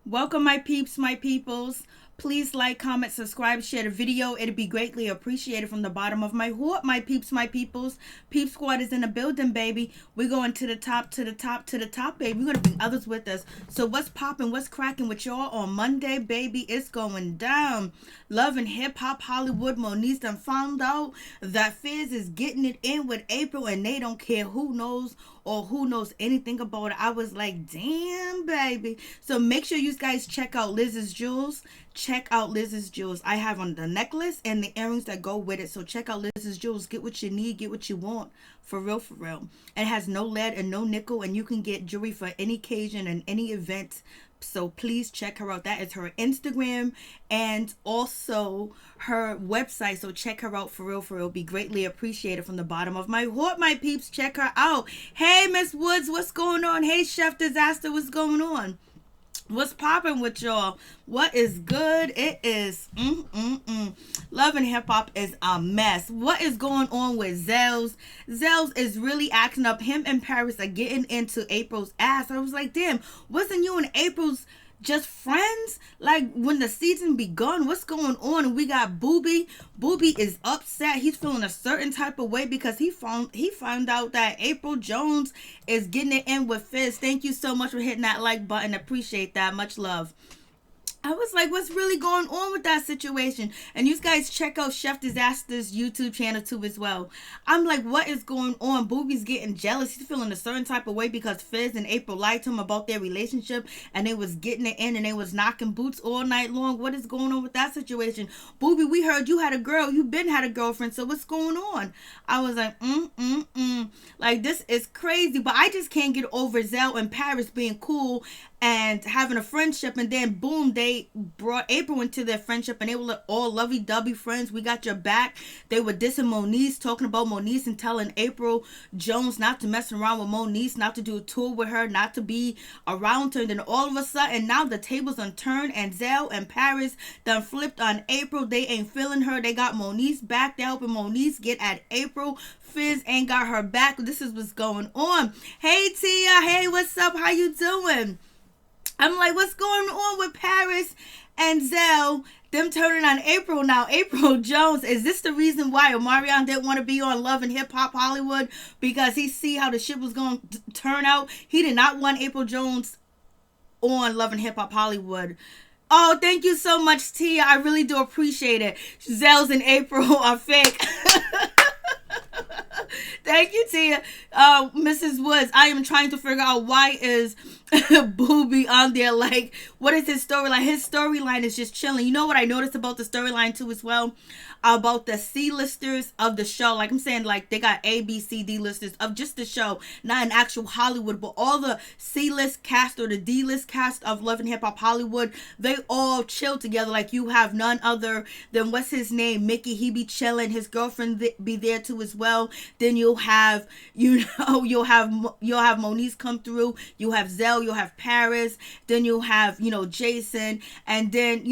Welcome, my peeps, my peoples. Please like, comment, subscribe, share the video. It'd be greatly appreciated from the bottom of my heart, my peeps, my peoples. Peep Squad is in the building, baby. We're going to the top, to the top, to the top, baby. We're going to bring others with us. So what's popping, what's cracking with y'all on Monday, baby? It's going down. Love and Hip Hop Hollywood. Moniece done found out that Fizz is getting it in with Apryl, and they don't care who knows or who knows anything about it. I was like, damn, baby. So make sure you guys check out Liz's Jewels. Check out Liz's Jewels. I have on the necklace and the earrings that go with it. So check out Liz's Jewels. Get what you need. Get what you want. For real, for real. And it has no lead and no nickel. And you can get jewelry for any occasion and any event. So please check her out. That is her Instagram and also her website. So check her out for real, for real. Be greatly appreciated from the bottom of my heart, my peeps. Check her out. Hey, Miss Woods, what's going on? Hey, Chef Disaster, what's going on? What's popping with y'all? What is good? It is Love and Hip Hop is a mess. What is going on with Zell's? Zell's is really acting up. Him and Paris are getting into Apryl's ass. I was like, damn, wasn't you and April's just friends? Like when the season begun, what's going on? And we got Booby. Booby is upset. He's feeling a certain type of way because he found out that Apryl Jones is getting it in with Fizz. Thank you so much for hitting that like button. Appreciate that. Much love. I was like, what's really going on with that situation? And you guys check out Chef Disaster's YouTube channel too as well. I'm like, what is going on? Booby's getting jealous. He's feeling a certain type of way because Fizz and Apryl lied to him about their relationship and they was getting it in and they was knocking boots all night long. What is going on with that situation? Booby, we heard you had a girl. You been had a girlfriend. So what's going on? I was like, Like, this is crazy. But I just can't get over Zell and Paris being cool and having a friendship, and then boom, they brought Apryl into their friendship and they were all lovey-dovey friends. We got your back. They were dissing Moniece, talking about Moniece and telling Apryl Jones not to mess around with Moniece, not to do a tour with her, not to be around her. And then all of a sudden now the tables done turned and Zell and Paris done flipped on Apryl. They ain't feeling her. They got Moniece back. They're helping Moniece get at Apryl. Fizz ain't got her back. This is what's going on. Hey Tia, hey, what's up? How you doing? I'm like, what's going on with Paris and Zell? Them turning on Apryl now. Apryl Jones, is this the reason why Omarion didn't want to be on Love and Hip Hop Hollywood? Because he see how the shit was going to turn out. He did not want Apryl Jones on Love and Hip Hop Hollywood. Oh, thank you so much, Tia. I really do appreciate it. Zell's and Apryl are fake. Thank you, Tia. Mrs. Woods, I am trying to figure out why is Booby on there. Like, what is his storyline? His storyline is just chilling. You know what I noticed about the storyline too as well? About the C-listers of the show. Like I'm saying, like they got A, B, C, D listers of just the show, not in actual Hollywood, but all the C-list cast or the D-list cast of Love and Hip Hop Hollywood, they all chill together. Like you have none other than what's his name, Mickey. He be chilling. His girlfriend be there too as well. Then you'll have, you'll have Moniece come through. You have Zell. You'll have Paris. Then you'll have, Jason, and then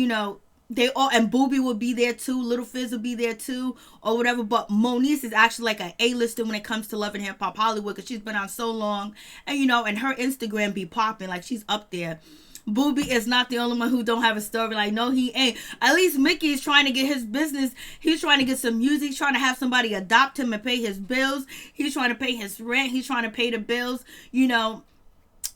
they all, and Booby will be there too. Little Fizz will be there too, or whatever. But Moniece is actually like an A-lister when it comes to Love and Hip Hop Hollywood because she's been on so long, and and her Instagram be popping, like she's up there. Booby is not the only one who don't have a story. Like, no, he ain't. At least Mickey is trying to get his business. He's trying to get some music. He's trying to have somebody adopt him and pay his bills. He's trying to pay his rent. He's trying to pay the bills.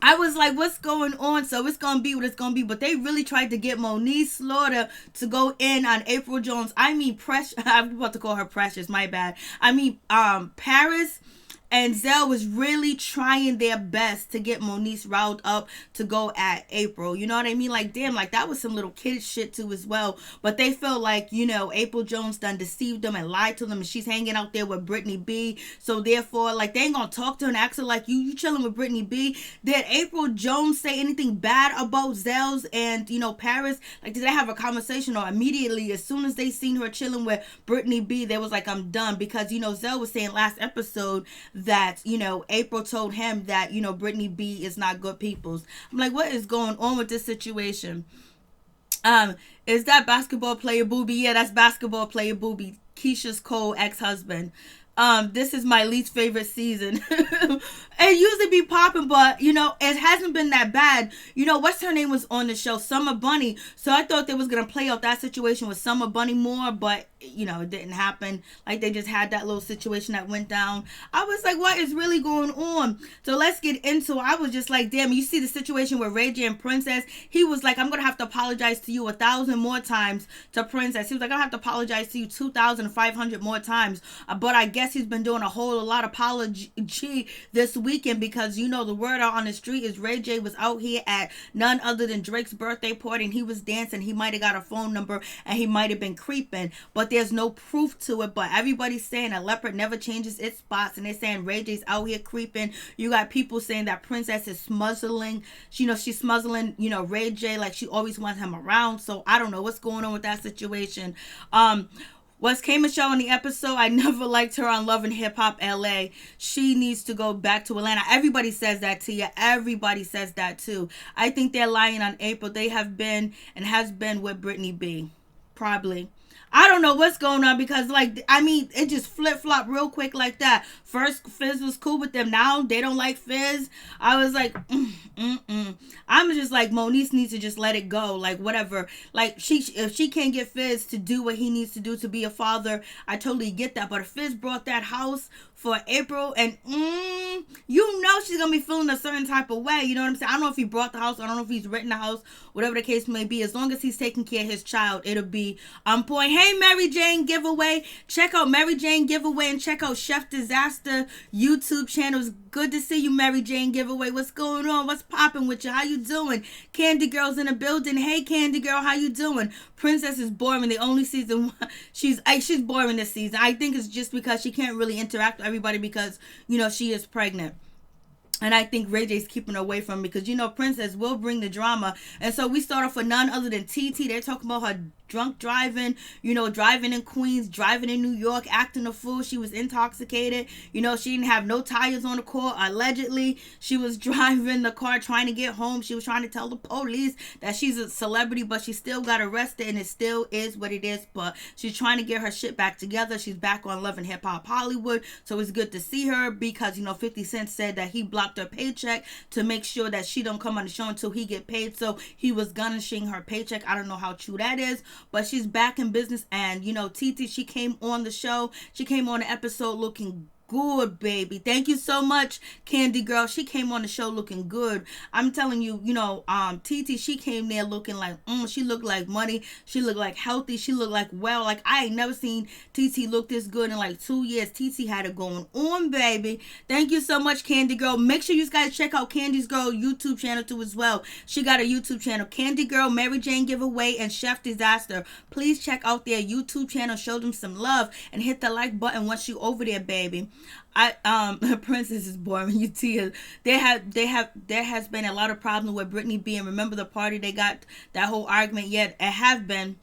I was like, what's going on? So it's going to be what it's going to be. But they really tried to get Moniece Slaughter to go in on Apryl Jones. I mean, I'm about to call her Precious. My bad. I mean, Paris and Zell was really trying their best to get Moniece riled up to go at Apryl. You know what I mean? Like, damn, like that was some little kid shit too as well. But they felt like, Apryl Jones done deceived them and lied to them, and she's hanging out there with Brittany B. So therefore, like, they ain't gonna talk to her and act like you chilling with Brittany B. Did Apryl Jones say anything bad about Zell's and, Paris? Like, did they have a conversation, or immediately as soon as they seen her chilling with Brittany B, they was like, I'm done? Because, Zell was saying last episode that Apryl told him that Brittany B is not good peoples. I'm like, what is going on with this situation? Is that basketball player Booby? Yeah, that's basketball player Booby, Keisha's co-ex-husband. This is my least favorite season. It usually be popping, but you know, it hasn't been that bad. You know, what's her name was on the show, Summer Bunny. So I thought they was gonna play out that situation with Summer Bunny more, but you know, it didn't happen. Like they just had that little situation that went down. I was like, what is really going on? So let's get into it. I was just like, damn, you see the situation with RayJ and Princess. He was like, I'm gonna have to apologize to you 1,000 more times to Princess. He was like, I have to apologize to you 2,500 more times. But I guess he's been doing a whole lot of apology this weekend, because you know the word out on the street is RayJ was out here at none other than Drake's birthday party, and he was dancing. He might have got a phone number and he might have been creeping, but there's no proof to it. But everybody's saying a leopard never changes its spots, and they're saying RayJ's out here creeping. You got people saying that Princess is smuzzling, you know, she's smuzzling, you know, RayJ, like she always wants him around. So I don't know what's going on with that situation. What's came and show in the episode, I never liked her on Love and Hip Hop LA. She needs to go back to Atlanta. Everybody says that to you. Everybody says that too. I think they're lying on Apryl. They have been and has been with Brittany B. Probably. I don't know what's going on, because like, I mean, it just flip-flop real quick like that. First Fizz was cool with them, now they don't like Fizz. I was like, I'm just like, Moniece needs to just let it go, like whatever. Like if she can't get Fizz to do what he needs to do to be a father, I totally get that. But if Fizz brought that house for Apryl, and you know she's gonna be feeling a certain type of way, you know what I'm saying? I don't know if he brought the house, I don't know if he's renting the house, whatever the case may be. As long as he's taking care of his child, it'll be on point. Hey, Mary Jane Giveaway, check out Mary Jane Giveaway and check out Chef Disaster YouTube channels. Good to see you, Mary Jane Giveaway. What's going on? What's popping with you? How you doing? Candy Girl's in the building. Hey, Candy Girl, how you doing? Princess is boring. The only season she's boring this season. I think it's just because she can't really interact with everybody, because you know she is pregnant. And I think RayJ's keeping away from me, because you know Princess will bring the drama. And so we start off with none other than TT. They're talking about her drunk driving, you know, driving in Queens, driving in New York, acting a fool. She was intoxicated. You know, she didn't have no tires on the car. Allegedly, she was driving the car trying to get home. She was trying to tell the police that she's a celebrity, but she still got arrested, and it still is what it is. But she's trying to get her shit back together. She's back on Love and Hip Hop Hollywood. So it's good to see her, because, you know, 50 Cent said that he blocked her paycheck to make sure that she don't come on the show until he get paid. So he was garnishing her paycheck. I don't know how true that is, but she's back in business. And you know, TT, she came on the show, she came on the episode looking good, baby. Thank you so much, Candy Girl. She came on the show looking good. I'm telling you, you know, TT, she came there looking like, she looked like money. She looked like healthy. She looked like, well, like I ain't never seen TT look this good in like 2 years. TT had it going on, baby. Thank you so much, Candy Girl. Make sure you guys check out Candy's Girl YouTube channel too as well. She got a YouTube channel, Candy Girl, Mary Jane Giveaway, and Chef Disaster. Please check out their YouTube channel, show them some love, and hit the like button once you over there, baby. Princess is boring. You see, there has been a lot of problems with Brittany B. And remember the party they got, that whole argument. Yet it have been.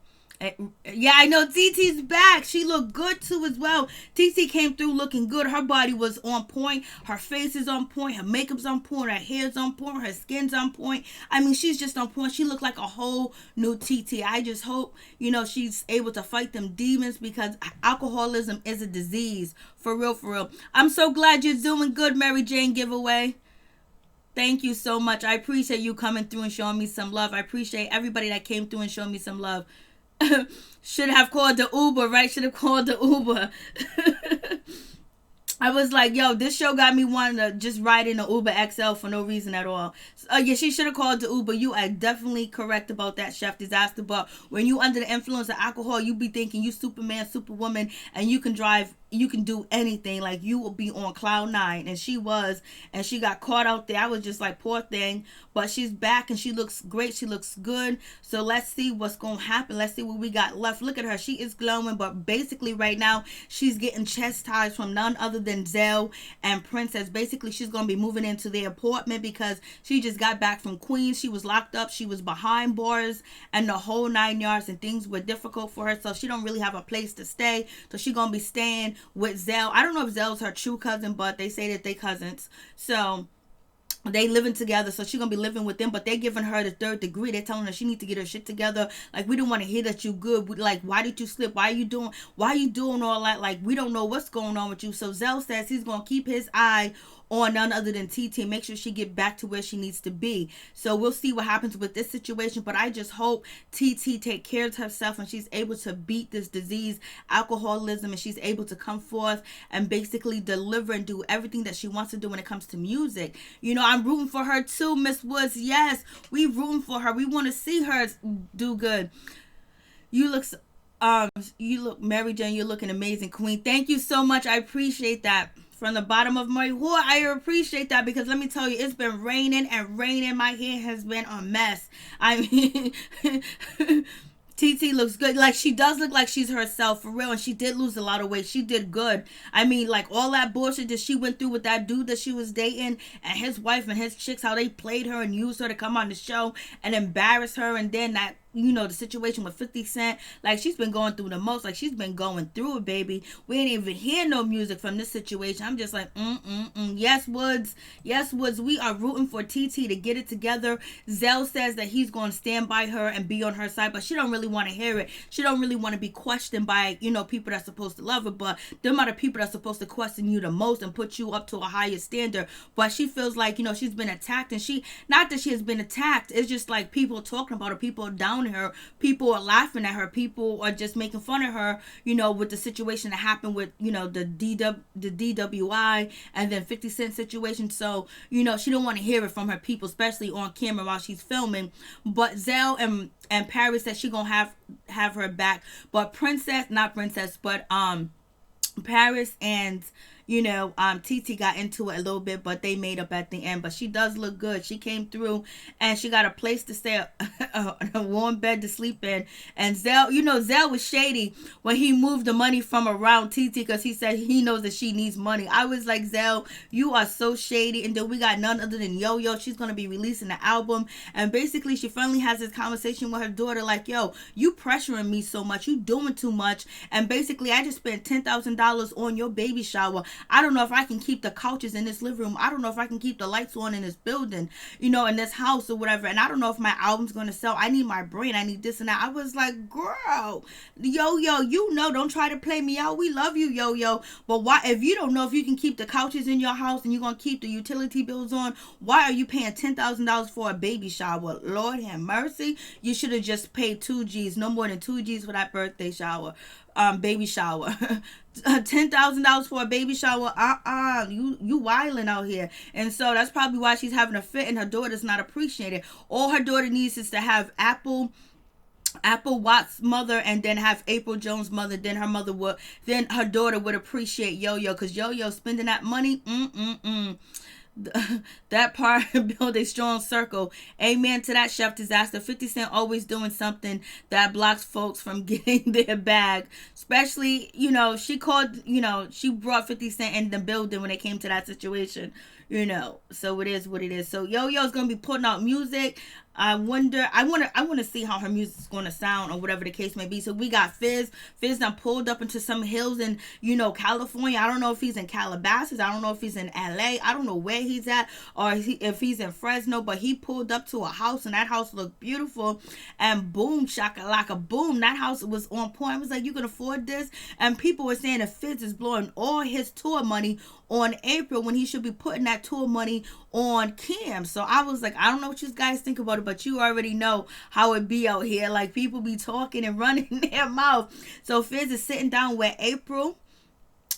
Yeah, I know TT's back. She looked good too as well. TT came through looking good. Her body was on point. Her face is on point. Her makeup's on point. Her hair's on point. Her skin's on point. I mean, she's just on point. She looked like a whole new TT. I just hope, you know, she's able to fight them demons, because alcoholism is a disease. For real, for real. I'm so glad you're doing good, Mary Jane Giveaway. Thank you so much. I appreciate you coming through and showing me some love. I appreciate everybody that came through and showed me some love. Should have called the Uber, right? Should have called the Uber. I was like, yo, this show got me wanting to just ride in an Uber XL for no reason at all. Yeah, she should have called the Uber. You are definitely correct about that, Chef Disaster. But when you under the influence of alcohol, you be thinking you Superman, Superwoman, and you can drive, you can do anything. Like, you will be on cloud nine. And she was, and she got caught out there. I was just like, poor thing. But she's back, and she looks great. She looks good. So let's see what's going to happen. Let's see what we got left. Look at her. She is glowing. But basically right now, she's getting chastised from none other than Zell and Princess. Basically, she's going to be moving into their apartment, because she just got back from Queens. She was locked up. She was behind bars and the whole 9 yards, and things were difficult for her. So she don't really have a place to stay. So she's going to be staying with Zell. I don't know if Zell's her true cousin, but they say that they cousins. So they living together, so she's gonna be living with them, but they're giving her the 3rd degree. They're telling her she needs to get her shit together. Like, we don't want to hear that you good. Like, why did you slip? Why are you doing all that? Like, we don't know what's going on with you. So Zell says he's gonna keep his eye on none other than TT and make sure she get back to where she needs to be. So we'll see what happens with this situation, but I just hope TT take care of herself and she's able to beat this disease, alcoholism, and she's able to come forth and basically deliver and do everything that she wants to do when it comes to music. You know, I'm rooting for her too, Miss Woods. Yes, we rooting for her. We want to see her do good. You look, Mary Jane, you're looking amazing, Queen. Thank you so much. I appreciate that. From the bottom of my heart, I appreciate that, because let me tell you, it's been raining and raining. My hair has been a mess. I mean, TT looks good. Like, she does look like she's herself, for real. And she did lose a lot of weight. She did good. I mean, like, all that bullshit that she went through with that dude that she was dating and his wife and his chicks, how they played her and used her to come on the show and embarrass her. And then that, you know, the situation with 50 Cent, like, she's been going through the most. Like, she's been going through it, baby. We ain't even hear no music from this situation. I'm just like, yes, Woods. Yes, Woods. We are rooting for TT to get it together. Zell says that he's going to stand by her and be on her side, but she don't really want to hear it. She don't really want to be questioned by, you know, people that's supposed to love her, but them are the people that's supposed to question you the most and put you up to a higher standard. But she feels like, you know, she's been attacked, and not that she has been attacked, it's just like people talking about her, people down her, people are laughing at her, people are just making fun of her, you know, with the situation that happened with, you know, the DWI and then 50 Cent situation. So, you know, she don't want to hear it from her people, especially on camera while she's filming. But Zell and Paris said she gonna have her back. But Paris and, you know, TT got into it a little bit, but they made up at the end. But she does look good. She came through and she got a place to stay, a warm bed to sleep in. And Zell, you know, Zell was shady when he moved the money from around TT because he said he knows that she needs money. I was like, Zell, you are so shady. And then we got none other than Yo-Yo. She's going to be releasing the album. And basically she finally has this conversation with her daughter like, yo, you pressuring me so much. You doing too much. And basically I just spent $10,000 on your baby shower. I don't know if I can keep the couches in this living room. I don't know if I can keep the lights on in this building, you know, in this house or whatever. And I don't know if my album's going to sell. I need my brain. I need this and that. I was like, girl, Yo-Yo, you know, don't try to play me out. We love you, Yo-Yo. But why, if you don't know if you can keep the couches in your house and you're going to keep the utility bills on, why are you paying $10,000 for a baby shower? Lord have mercy. You should have just paid 2 G's, no more than 2 G's for that birthday shower. Baby shower. $10,000 for a baby shower. You wilding out here. And so that's probably why she's having a fit and her daughter's not appreciated. All her daughter needs is to have Apryl Watts' mother and then have Apryl Jones' mother. Then her daughter would appreciate Yo-Yo, because Yo-Yo spending that money. That part build a strong circle. Amen to that, Chef Disaster. 50 Cent always doing something that blocks folks from getting their bag. Especially, you know, she brought 50 Cent in the building when it came to that situation. You know, so it is what it is. So Yo-Yo's gonna be putting out music. I want to see how her music's going to sound or whatever the case may be. So we got Fizz. Fizz done pulled up into some hills in, you know, California. I don't know if he's in Calabasas. I don't know if he's in LA. I don't know where he's at or if he's in Fresno. But he pulled up to a house and that house looked beautiful. And boom, shakalaka, boom. That house was on point. I was like, you can afford this? And people were saying that Fizz is blowing all his tour money on Apryl when he should be putting that tour money on Kim. So I was like, I don't know what you guys think about it, but you already know how it be out here. Like, people be talking and running their mouth. So Fizz is sitting down with Apryl.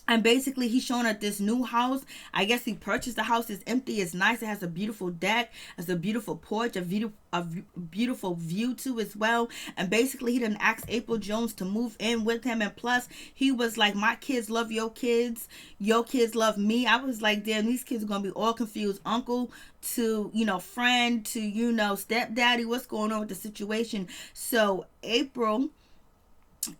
And basically, he's showing her this new house. I guess he purchased the house. It's empty. It's nice. It has a beautiful deck. It has a beautiful porch. A beautiful view, too, as well. And basically, he done asked Apryl Jones to move in with him. And plus, he was like, my kids love your kids. Your kids love me. I was like, damn, these kids are going to be all confused. Uncle to, you know, friend to, you know, stepdaddy. What's going on with the situation? So, Apryl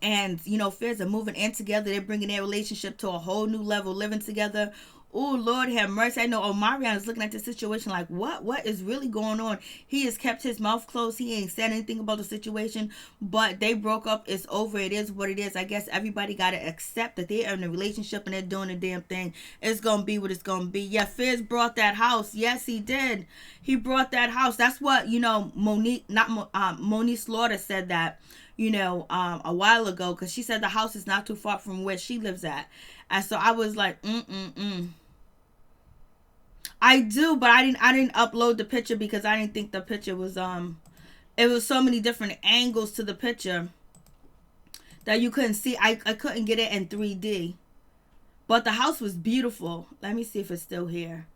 and, you know, Fizz are moving in together. They're bringing their relationship to a whole new level, living together. Oh, Lord have mercy. I know Omarion is looking at the situation like, what is really going on? He has kept his mouth closed. He ain't said anything about the situation, but they broke up. It's over. It is what it is. I guess everybody got to accept that they're in a relationship and they're doing the damn thing. It's going to be what it's going to be. Yeah, Fizz brought that house. Yes, he did. He brought that house. That's what, you know, Monique Slaughter said that, you know, a while ago, because she said the house is not too far from where she lives at. And so I was like, I do, but I didn't upload the picture because I didn't think the picture was it was so many different angles to the picture that you couldn't see. I couldn't get it in 3D. But the house was beautiful. Let me see if it's still here.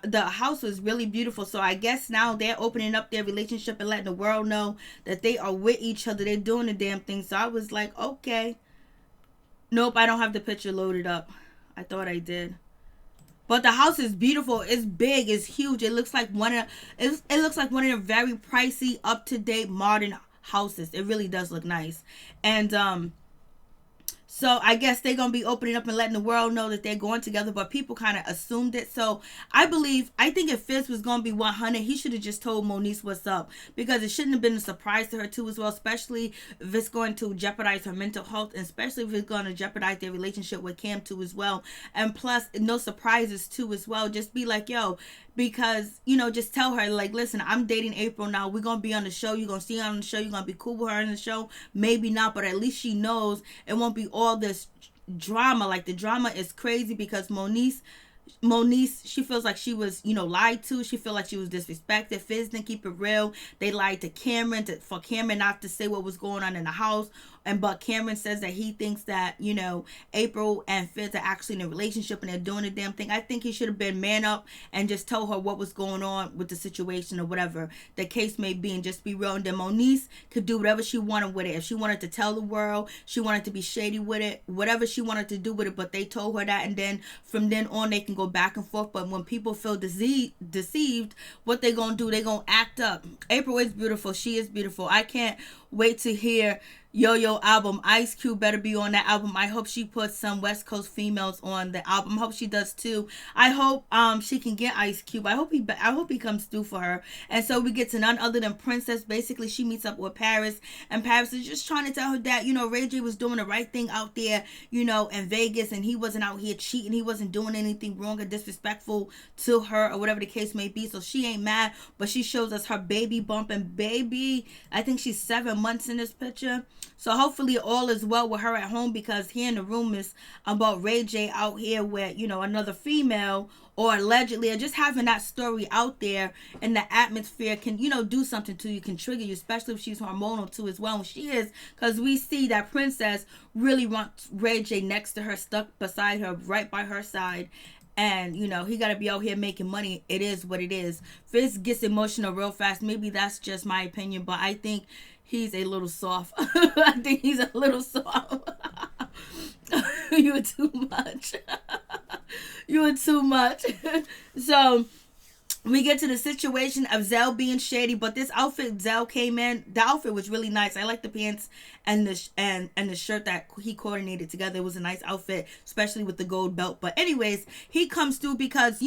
The house was really beautiful. So I guess now they're opening up their relationship and letting the world know that they are with each other. They're doing the damn thing. So I was like, okay. Nope, I don't have the picture loaded up. I thought I did. But the house is beautiful. It's big. It's huge. It looks like one of the very pricey, up to date, modern houses. It really does look nice. And so I guess they're going to be opening up and letting the world know that they're going together, but people kind of assumed it. So I think if Fizz was going to be 100, he should have just told Moniece what's up, because it shouldn't have been a surprise to her too as well, especially if it's going to jeopardize her mental health, and especially if it's going to jeopardize their relationship with Cam too as well. And plus, no surprises too as well. Just be like, yo, because, just tell her, like, listen, I'm dating Apryl now. We're going to be on the show. You're going to see her on the show. You're going to be cool with her in the show. Maybe not, but at least she knows it won't be all this drama. Like, the drama is crazy because Moniece, she feels like she was, lied to. She felt like she was disrespected. Fizz didn't keep it real. They lied to Cameron for Cameron not to say what was going on in the house. But Cameron says that he thinks that, Apryl and Fizz are actually in a relationship and they're doing the damn thing. I think he should have been man up and just told her what was going on with the situation or whatever the case may be, and just be real. And then Moniece could do whatever she wanted with it. If she wanted to tell the world, she wanted to be shady with it, whatever she wanted to do with it, but they told her that, and then from then on they can go back and forth. But when people feel deceived, what they gonna do? They gonna act up. Apryl is beautiful. She is beautiful. I can't wait to hear Yo album. Ice Cube better be on that album. I hope she puts some West Coast females on the album. I hope she does too. I hope she can get Ice Cube. I hope he comes through for her. And so we get to none other than Princess. Basically, she meets up with Paris, and Paris is just trying to tell her that, RayJ was doing the right thing out there, in Vegas, and he wasn't out here cheating. He wasn't doing anything wrong or disrespectful to her or whatever the case may be. So she ain't mad, but she shows us her baby bump, and baby, I think she's 7 months in this picture. So hopefully all is well with her at home, because hearing the rumors about RayJ out here with, another female, or allegedly, or just having that story out there in the atmosphere can, do something to you, can trigger you, especially if she's hormonal too as well. And she is, because we see that Princess really wants RayJ next to her, stuck beside her, right by her side. And, he got to be out here making money. It is what it is. Fizz gets emotional real fast. Maybe that's just my opinion, but I think he's a little soft. I think he's a little soft. You are too much. You are too much. So we get to the situation of Zell being shady, but this outfit Zell came in, the outfit was really nice. I like the pants and the shirt that he coordinated together. It was a nice outfit, especially with the gold belt. But anyways, he comes through because,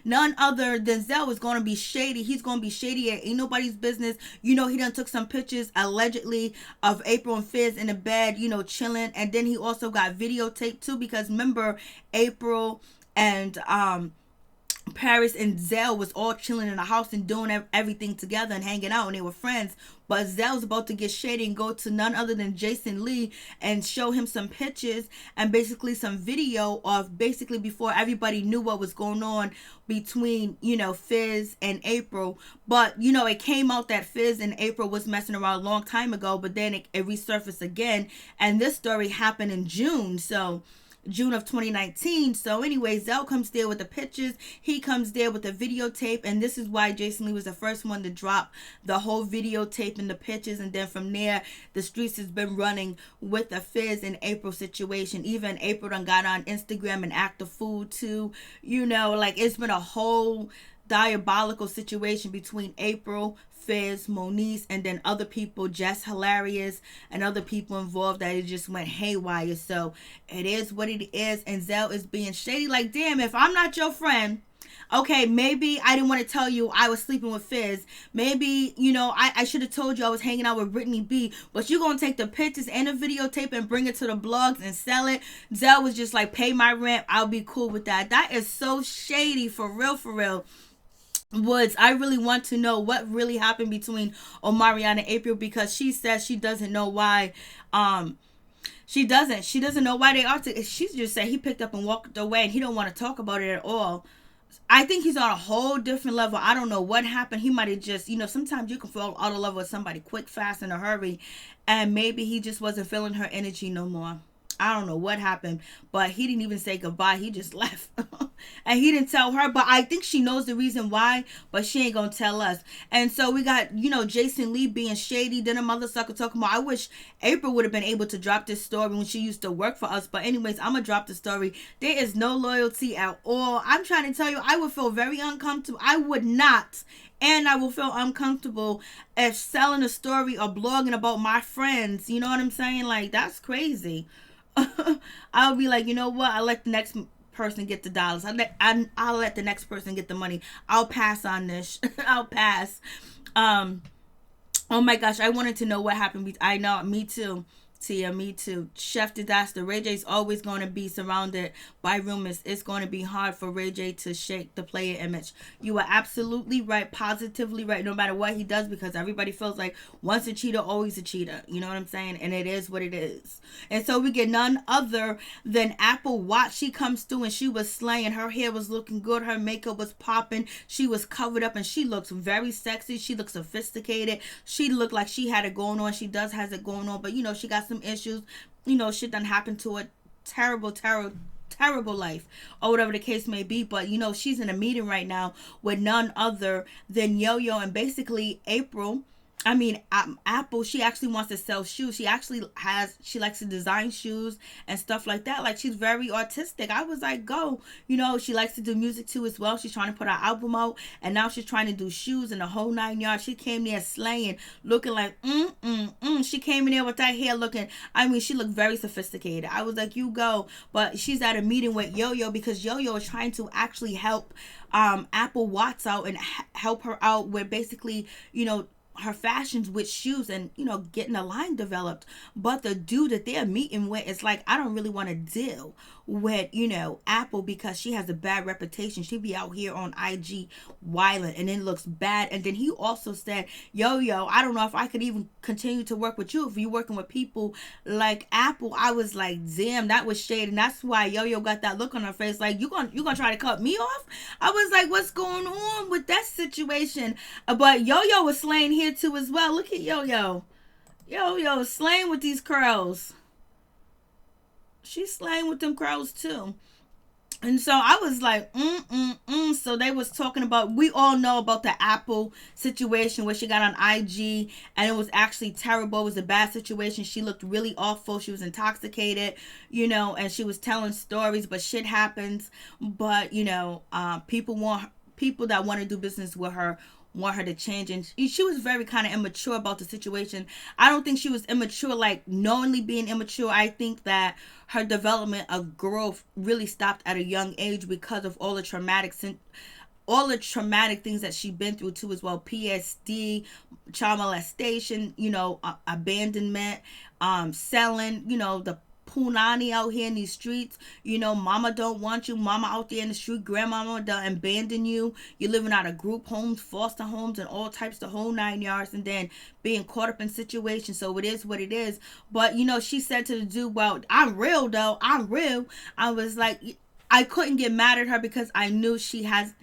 none other than Zell is going to be shady. He's going to be shady. It ain't nobody's business. He done took some pictures, allegedly, of Apryl and Fizz in the bed, chilling. And then he also got videotape too, because remember, Apryl and Paris and Zell was all chilling in the house and doing everything together and hanging out, and they were friends. But Zell's about to get shady and go to none other than Jason Lee and show him some pictures and basically some video of basically before everybody knew what was going on between, Fizz and Apryl. But, it came out that Fizz and Apryl was messing around a long time ago, but then it resurfaced again. And this story happened in June, June of 2019. So anyway, Zell comes there with the pictures. He comes there with the videotape, and this is why Jason Lee was the first one to drop the whole videotape and the pictures. And then from there, the streets has been running with the Fizz and Apryl situation. Even Apryl done got on Instagram and act a fool too. It's been a whole diabolical situation between Apryl, Fizz, Moniece, and then other people, Jess Hilarious, and other people involved, that it just went haywire. So it is what it is, and Zell is being shady. Like, damn, if I'm not your friend, okay, maybe I didn't want to tell you I was sleeping with Fizz. Maybe, I should have told you I was hanging out with Brittany B. But you're going to take the pictures and the videotape and bring it to the blogs and sell it. Zell was just like, pay my rent. I'll be cool with that. That is so shady, for real, for real. Woods, I really want to know what really happened between Omarion and Apryl, because she says she doesn't know why. She doesn't know why they are together. She just said he picked up and walked away and he don't want to talk about it at all. I think he's on a whole different level. I don't know what happened. He might have just, sometimes you can fall out of love with somebody quick, fast, in a hurry. And maybe he just wasn't feeling her energy no more. I don't know what happened, but he didn't even say goodbye. He just left. And he didn't tell her, but I think she knows the reason why, but she ain't gonna tell us. And so we got, Jason Lee being shady. Then a mother sucker talking about, I wish Apryl would have been able to drop this story when she used to work for us. But anyways, I'm gonna drop the story. There is no loyalty at all. I'm trying to tell you, I would feel very uncomfortable. I would not. And I will feel uncomfortable if selling a story or blogging about my friends. You know what I'm saying? Like, that's crazy. I'll be like, you know what? I'll let the next person get the dollars. I'll let the next person get the money. I'll pass on this. I'll pass. Oh my gosh, I wanted to know what happened. I know, me too. Tia, me too. Chef Disaster. RayJ is always going to be surrounded by rumors. It's going to be hard for RayJ to shake the player image. You are absolutely right, positively right, no matter what he does, because everybody feels like once a cheater, always a cheater. You know what I'm saying? And it is what it is. And so we get none other than Apryl Watts. She comes through and she was slaying. Her hair was looking good. Her makeup was popping. She was covered up and she looks very sexy. She looks sophisticated. She looked like she had it going on. She does has it going on, but she got some issues, shit done happened to a terrible life, or whatever the case may be. But she's in a meeting right now with none other than Yo-Yo, and basically Apryl she actually wants to sell shoes. She likes to design shoes and stuff like that. Like, she's very artistic. I was like, go. She likes to do music too as well. She's trying to put her album out, and now she's trying to do shoes and the whole 9 yards. She came there slaying, looking like she came in there with that hair looking, she looked very sophisticated. I was like, you go. But she's at a meeting with Yo-Yo because Yo-Yo is trying to actually help Apryl Watts out and help her out with basically, her fashions with shoes and getting a line developed. But the dude that they're meeting with is like, I don't really want to deal with Apryl because she has a bad reputation. She be out here on IG wilding and it looks bad. And then he also said, Yo-Yo, I don't know if I could even continue to work with you if you're working with people like Apryl. I was like, damn, that was shade. And that's why Yo-Yo got that look on her face like, you gonna try to cut me off? I was like, what's going on with that situation? But Yo-Yo was slaying here too as well. Look at Yo-Yo. Yo-Yo slaying with these curls. She's slaying with them curls too. And so I was like, So they was talking about, we all know about the Apryl situation where she got on IG and it was actually terrible. It was a bad situation. She looked really awful. She was intoxicated, and she was telling stories, but shit happens. But, people that want to do business with her want her to change, and she was very kind of immature about the situation. I don't think she was immature like knowingly being immature. I think that her development of growth really stopped at a young age because of all the traumatic things that she's been through too as well. PSD, child molestation, abandonment, selling, the punani out here in these streets. Mama don't want you. Mama out there in the street. Grandmama done abandon you. You're living out of group homes, foster homes, and all types, the whole 9 yards, and then being caught up in situations. So it is what it is. But she said to the dude, well, I'm real though. I'm real. I was like, I couldn't get mad at her because I knew she has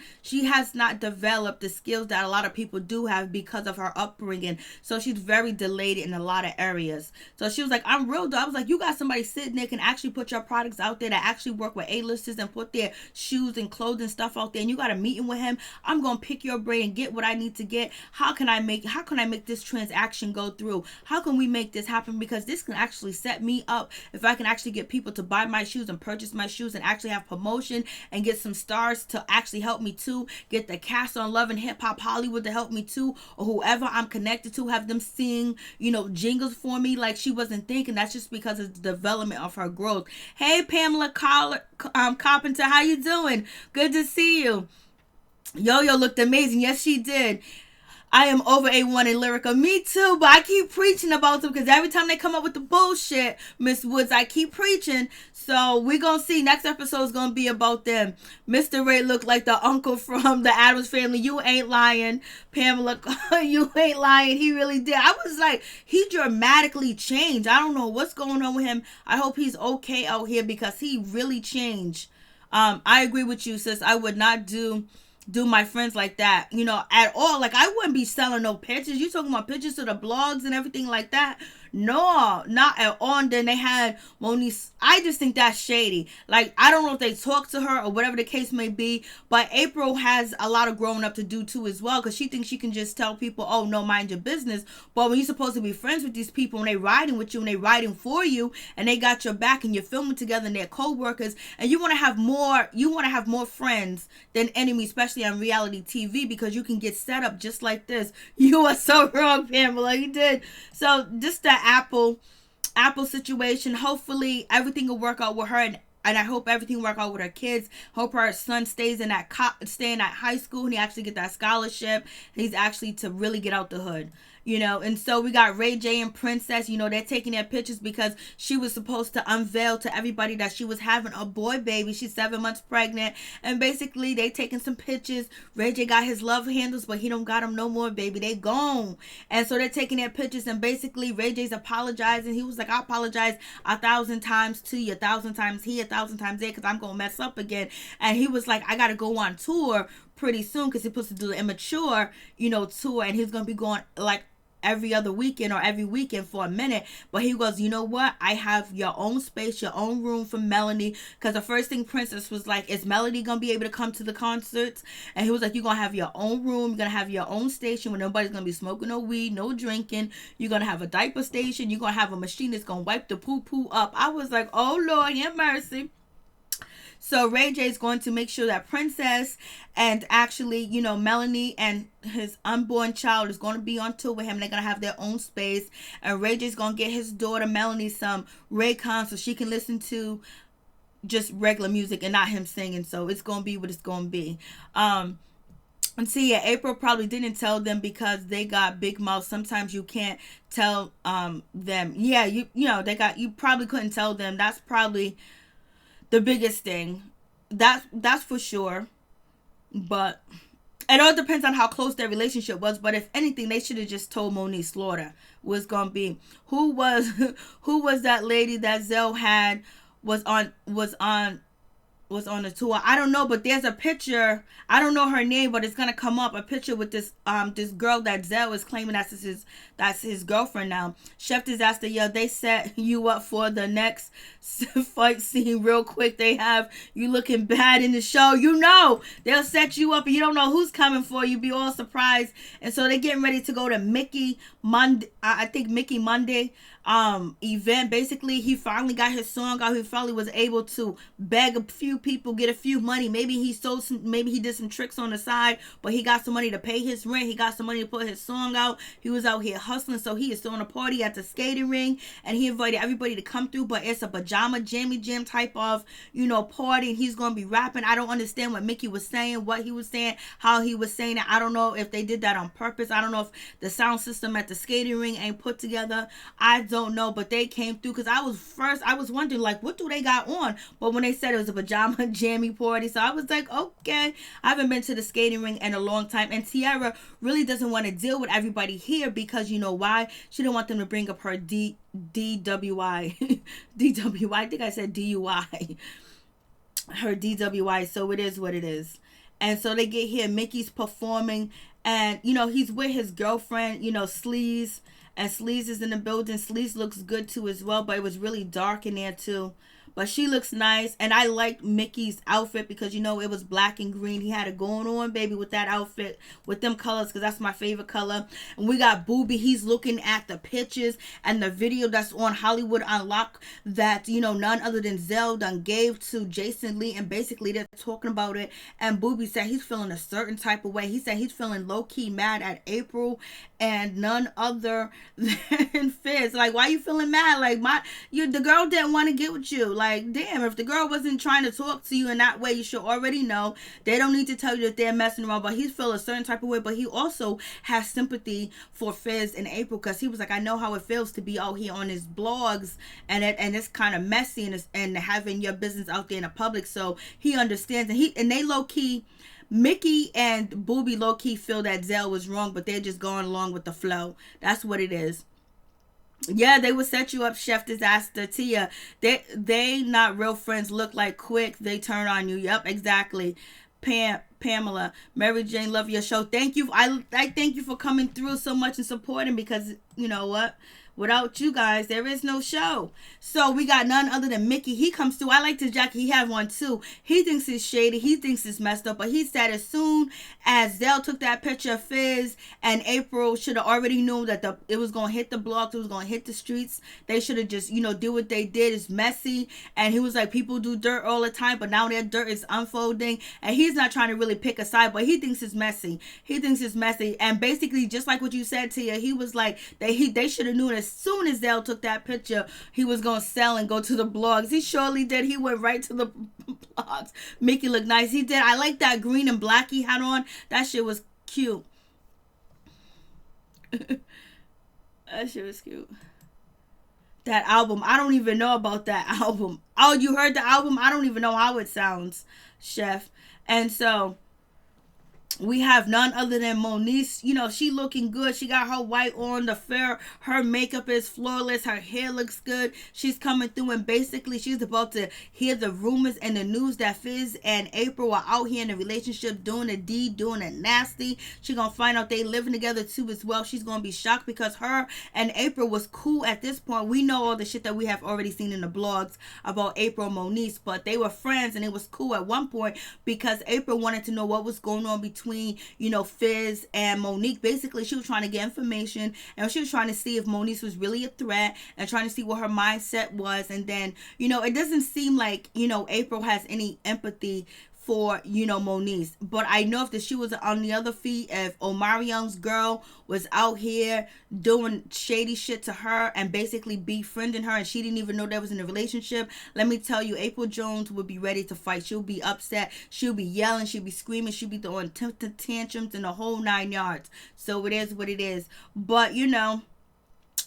not developed the skills that a lot of people do have because of her upbringing. So she's very delayed in a lot of areas. So she was like, I'm real though. I was like, you got somebody sitting there can actually put your products out there that actually work with A-listers and put their shoes and clothes and stuff out there, and you got a meeting with him. I'm gonna pick your brain and get what I need to get. How can I make this transaction go through? How can we make this happen? Because this can actually set me up if I can actually get people to buy my shoes and purchase my shoes and actually have promotion and get some stars to actually help me too, get the cast on Love and Hip Hop Hollywood to help me too, or whoever I'm connected to, have them sing jingles for me. Like, she wasn't thinking. That's just because of the development of her growth. Hey Pamela Carpenter, how you doing? Good to see you. Yo-Yo looked amazing. Yes, she did. I am over A1 in Lyrica. Me too, but I keep preaching about them because every time they come up with the bullshit, Miss Woods, I keep preaching. So we're going to see. Next episode is going to be about them. Mr. Ray looked like the uncle from the Addams Family. You ain't lying, Pamela. You ain't lying. He really did. I was like, he dramatically changed. I don't know what's going on with him. I hope he's okay out here because he really changed. I agree with you, sis. I would not do my friends like that, at all. Like, I wouldn't be selling no pictures. You talking about pictures to the blogs and everything like that? No, not at all. And then they had Monique. I just think that's shady. Like, I don't know if they talked to her or whatever the case may be, but Apryl has a lot of growing up to do too as well, because she thinks she can just tell people, oh, no, mind your business. But when you're supposed to be friends with these people and they riding with you and they riding for you and they got your back and you're filming together and they're co-workers, and you want to have more friends than enemies, especially on reality TV, because you can get set up just like this. You are so wrong, Pamela. You did. So just the Apryl situation. Hopefully everything will work out with her, and I hope everything work out with her kids. Hope her son stays in that staying at high school and he actually get that scholarship. He's actually to really get out the hood. And so we got RayJ and Princess, they're taking their pictures because she was supposed to unveil to everybody that she was having a boy baby. She's 7 months pregnant, and basically they taking some pictures. RayJ got his love handles, but he don't got them no more, baby. They gone. And so they're taking their pictures, and basically RayJ's apologizing. He was like, I apologize 1,000 times to you, 1,000 times here, 1,000 times there, because I'm gonna mess up again. And he was like, I gotta go on tour pretty soon because he's supposed to do the immature, tour, and he's gonna be going like every other weekend or every weekend for a minute. But he goes, you know what? I have your own space, your own room for Melanie. Because the first thing Princess was like, is Melanie going to be able to come to the concerts? And he was like, you're going to have your own room. You're going to have your own station where nobody's going to be smoking no weed, no drinking. You're going to have a diaper station. You're going to have a machine that's going to wipe the poo-poo up. I was like, oh, Lord, have mercy. So RayJ is going to make sure that Princess and actually, Melanie and his unborn child is going to be on tour with him. They're going to have their own space. And RayJ is going to get his daughter Melanie some Raycon so she can listen to just regular music and not him singing. So it's going to be what it's going to be. And see, yeah, Apryl probably didn't tell them because they got big mouths. Sometimes you can't tell them. Yeah, you probably couldn't tell them. That's probably the biggest thing. That's for sure. But it all depends on how close their relationship was. But if anything, they should have just told Monique Slaughter was gonna be. Who was that lady that Zell had was on the tour? I don't know, but there's a picture. I don't know her name, but it's gonna come up, a picture with this girl that Zell is claiming that's his girlfriend now. Chef Disaster, yo, they set you up for the next fight scene real quick. They have you looking bad in the show. They'll set you up and you don't know who's coming for you. Be all surprised. And so they're getting ready to go to Mickey Monday. I think Mickey Monday event. Basically, he finally got his song out. He finally was able to beg a few people, get a few money. Maybe he did some tricks on the side, but he got some money to pay his rent. He got some money to put his song out. He was out here hustling, so he is throwing a party at the skating ring, and he invited everybody to come through, but it's a pajama jammy jam type of, party, and he's going to be rapping. I don't understand what Mickey was saying, what he was saying, how he was saying it. I don't know if they did that on purpose. I don't know if the sound system at the skating ring ain't put together. I don't know, but they came through because I was wondering, like, what do they got on? But when they said it was a pajama jammy party, so I was like, okay. I haven't been to the skating ring in a long time, and Teairra really doesn't want to deal with everybody here because you know why? She didn't want them to bring up her DWI. DWI, I think I said DUI. Her DWI, so it is what it is. And so they get here, Mickey's performing, and he's with his girlfriend, Sleaze. And Sleaze is in the building. Sleaze looks good too as well, but it was really dark in there too. But she looks nice. And I liked Mickey's outfit because, it was black and green. He had it going on, baby, with that outfit, with them colors, because that's my favorite color. And we got Booby. He's looking at the pictures and the video that's on Hollywood Unlocked that, none other than Zell done gave to Jason Lee. And basically they're talking about it. And Booby said he's feeling a certain type of way. He said he's feeling low-key mad at Apryl and none other than Fizz. Like, why you feeling mad? Like, the girl didn't want to get with you. Like, damn, if the girl wasn't trying to talk to you in that way, you should already know. They don't need to tell you that they're messing around, but he's feeling a certain type of way. But he also has sympathy for Fizz and Apryl because he was like, I know how it feels to be out here on his blogs and it's kind of messy and having your business out there in the public. So he understands, and they low key. Mickey and Booby low-key feel that Zell was wrong, but they're just going along with the flow. That's what it is. Yeah, they would set you up, Chef Disaster. Tia, they not real friends. Look like quick, they turn on you. Yep, exactly. Pamela, Mary Jane, love your show. Thank you. I thank you for coming through so much and supporting, because you know what? Without you guys, there is no show. So we got none other than Mickey. He comes through. I like his jacket. He had one too. He thinks it's shady. He thinks it's messed up. But he said as soon as Zell took that picture of Fizz and Apryl should have already known that it was going to hit the blogs. It was going to hit the streets. They should have just, do what they did. It's messy. And he was like, people do dirt all the time, but now their dirt is unfolding. And he's not trying to really pick a side, but he thinks it's messy. He thinks it's messy. And basically, just like what you said, Tia, he was like, they should have known as soon as Zell took that picture, he was going to sell and go to the blogs. He surely did. He went right to the blogs. Make it look nice. He did. I like that green and black he had on. That shit was cute. That shit was cute. That album. I don't even know about that album. Oh, you heard the album? I don't even know how it sounds, Chef. And so we have none other than Moniece. She looking good. She got her white on, the fair. Her makeup is flawless. Her hair looks good. She's coming through, and basically she's about to hear the rumors and the news that Fizz and Apryl are out here in a relationship, doing the deed, doing it nasty. She's gonna find out they living together too as well. She's gonna be shocked because her and Apryl was cool at this point. We know all the shit that we have already seen in the blogs about Apryl and Moniece, but they were friends and it was cool at one point because Apryl wanted to know what was going on between Fizz and Monique. Basically, she was trying to get information, and she was trying to see if Moniece was really a threat and trying to see what her mindset was. And then, it doesn't seem like, Apryl has any empathy for, Moniece. But I know if the shoe was on the other feet, if Omarion's girl was out here doing shady shit to her and basically befriending her and she didn't even know that was in a relationship, let me tell you, Apryl Jones would be ready to fight. She'll be upset. She'll be yelling. She'll be screaming. She'll be throwing tantrums and the whole 9 yards. So it is what it is. But,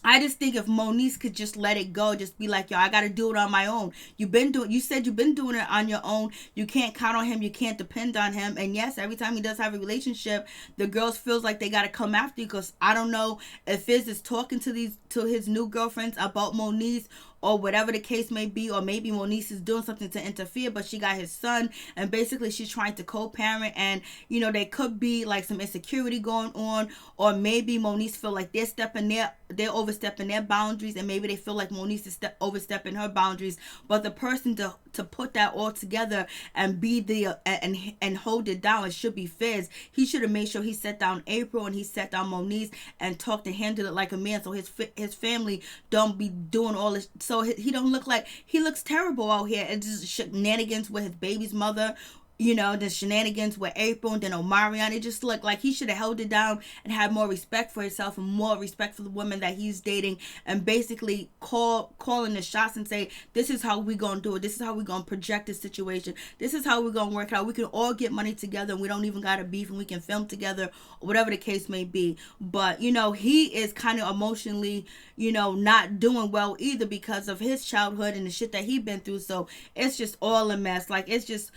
I just think if Moniece could just let it go, just be like, yo, I got to do it on my own. You said you've been doing it on your own. You can't count on him. You can't depend on him. And yes, every time he does have a relationship, the girls feels like they got to come after you, because I don't know if Fizz is talking to his new girlfriends about Moniece or whatever the case may be, or maybe Moniece is doing something to interfere, but she got his son, and basically she's trying to co-parent, and there could be like some insecurity going on, or maybe Moniece feel like they're overstepping their boundaries, and maybe they feel like Moniece is overstepping her boundaries. But the person to put that all together and be and hold it down, it should be Fizz. He should have made sure he set down Apryl and he set down Moniece and talked and handled it like a man, so his family don't be doing all this. So he don't look like, he looks terrible out here. It's just shenanigans with his baby's mother, the shenanigans with Apryl and then Omarion. It just looked like he should have held it down and had more respect for himself and more respect for the woman that he's dating, and basically calling the shots and say, this is how we gonna do it. This is how we gonna project this situation. This is how we gonna work it out. We can all get money together and we don't even gotta beef, and we can film together, or whatever the case may be. But, he is kind of emotionally, not doing well either because of his childhood and the shit that he been through. So it's just all a mess. Like, it's just,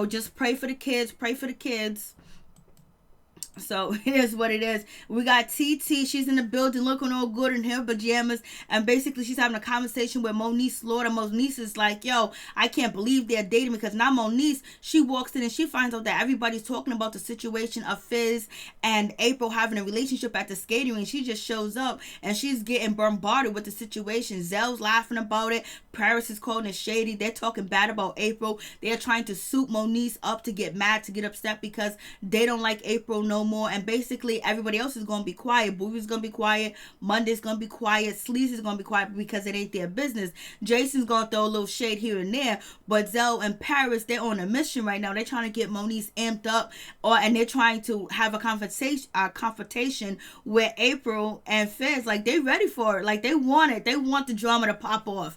just pray for the kids. Pray for the kids. So it is what it is. We got TT. She's in the building looking all good in her pajamas. And basically she's having a conversation with Moniece Slaughter. Moniece is like, yo, I can't believe they're dating, because now Moniece, she walks in and she finds out that everybody's talking about the situation of Fizz and Apryl having a relationship at the skating rink. She just shows up and she's getting bombarded with the situation. Zell's laughing about it. Paris is calling it shady. They're talking bad about Apryl. They're trying to soup Moniece up to get mad, to get upset because they don't like Apryl no more. And basically everybody else is going to be quiet. Booby's going to be quiet. Monday's going to be quiet. Sleaze is going to be quiet because it ain't their business. Jason's going to throw a little shade here and there. But Zell and Paris, they're on a mission right now. They're trying to get Moniece amped up, and they're trying to have a confrontation with Apryl and Fizz. Like, they ready for it. Like, they want it. They want the drama to pop off.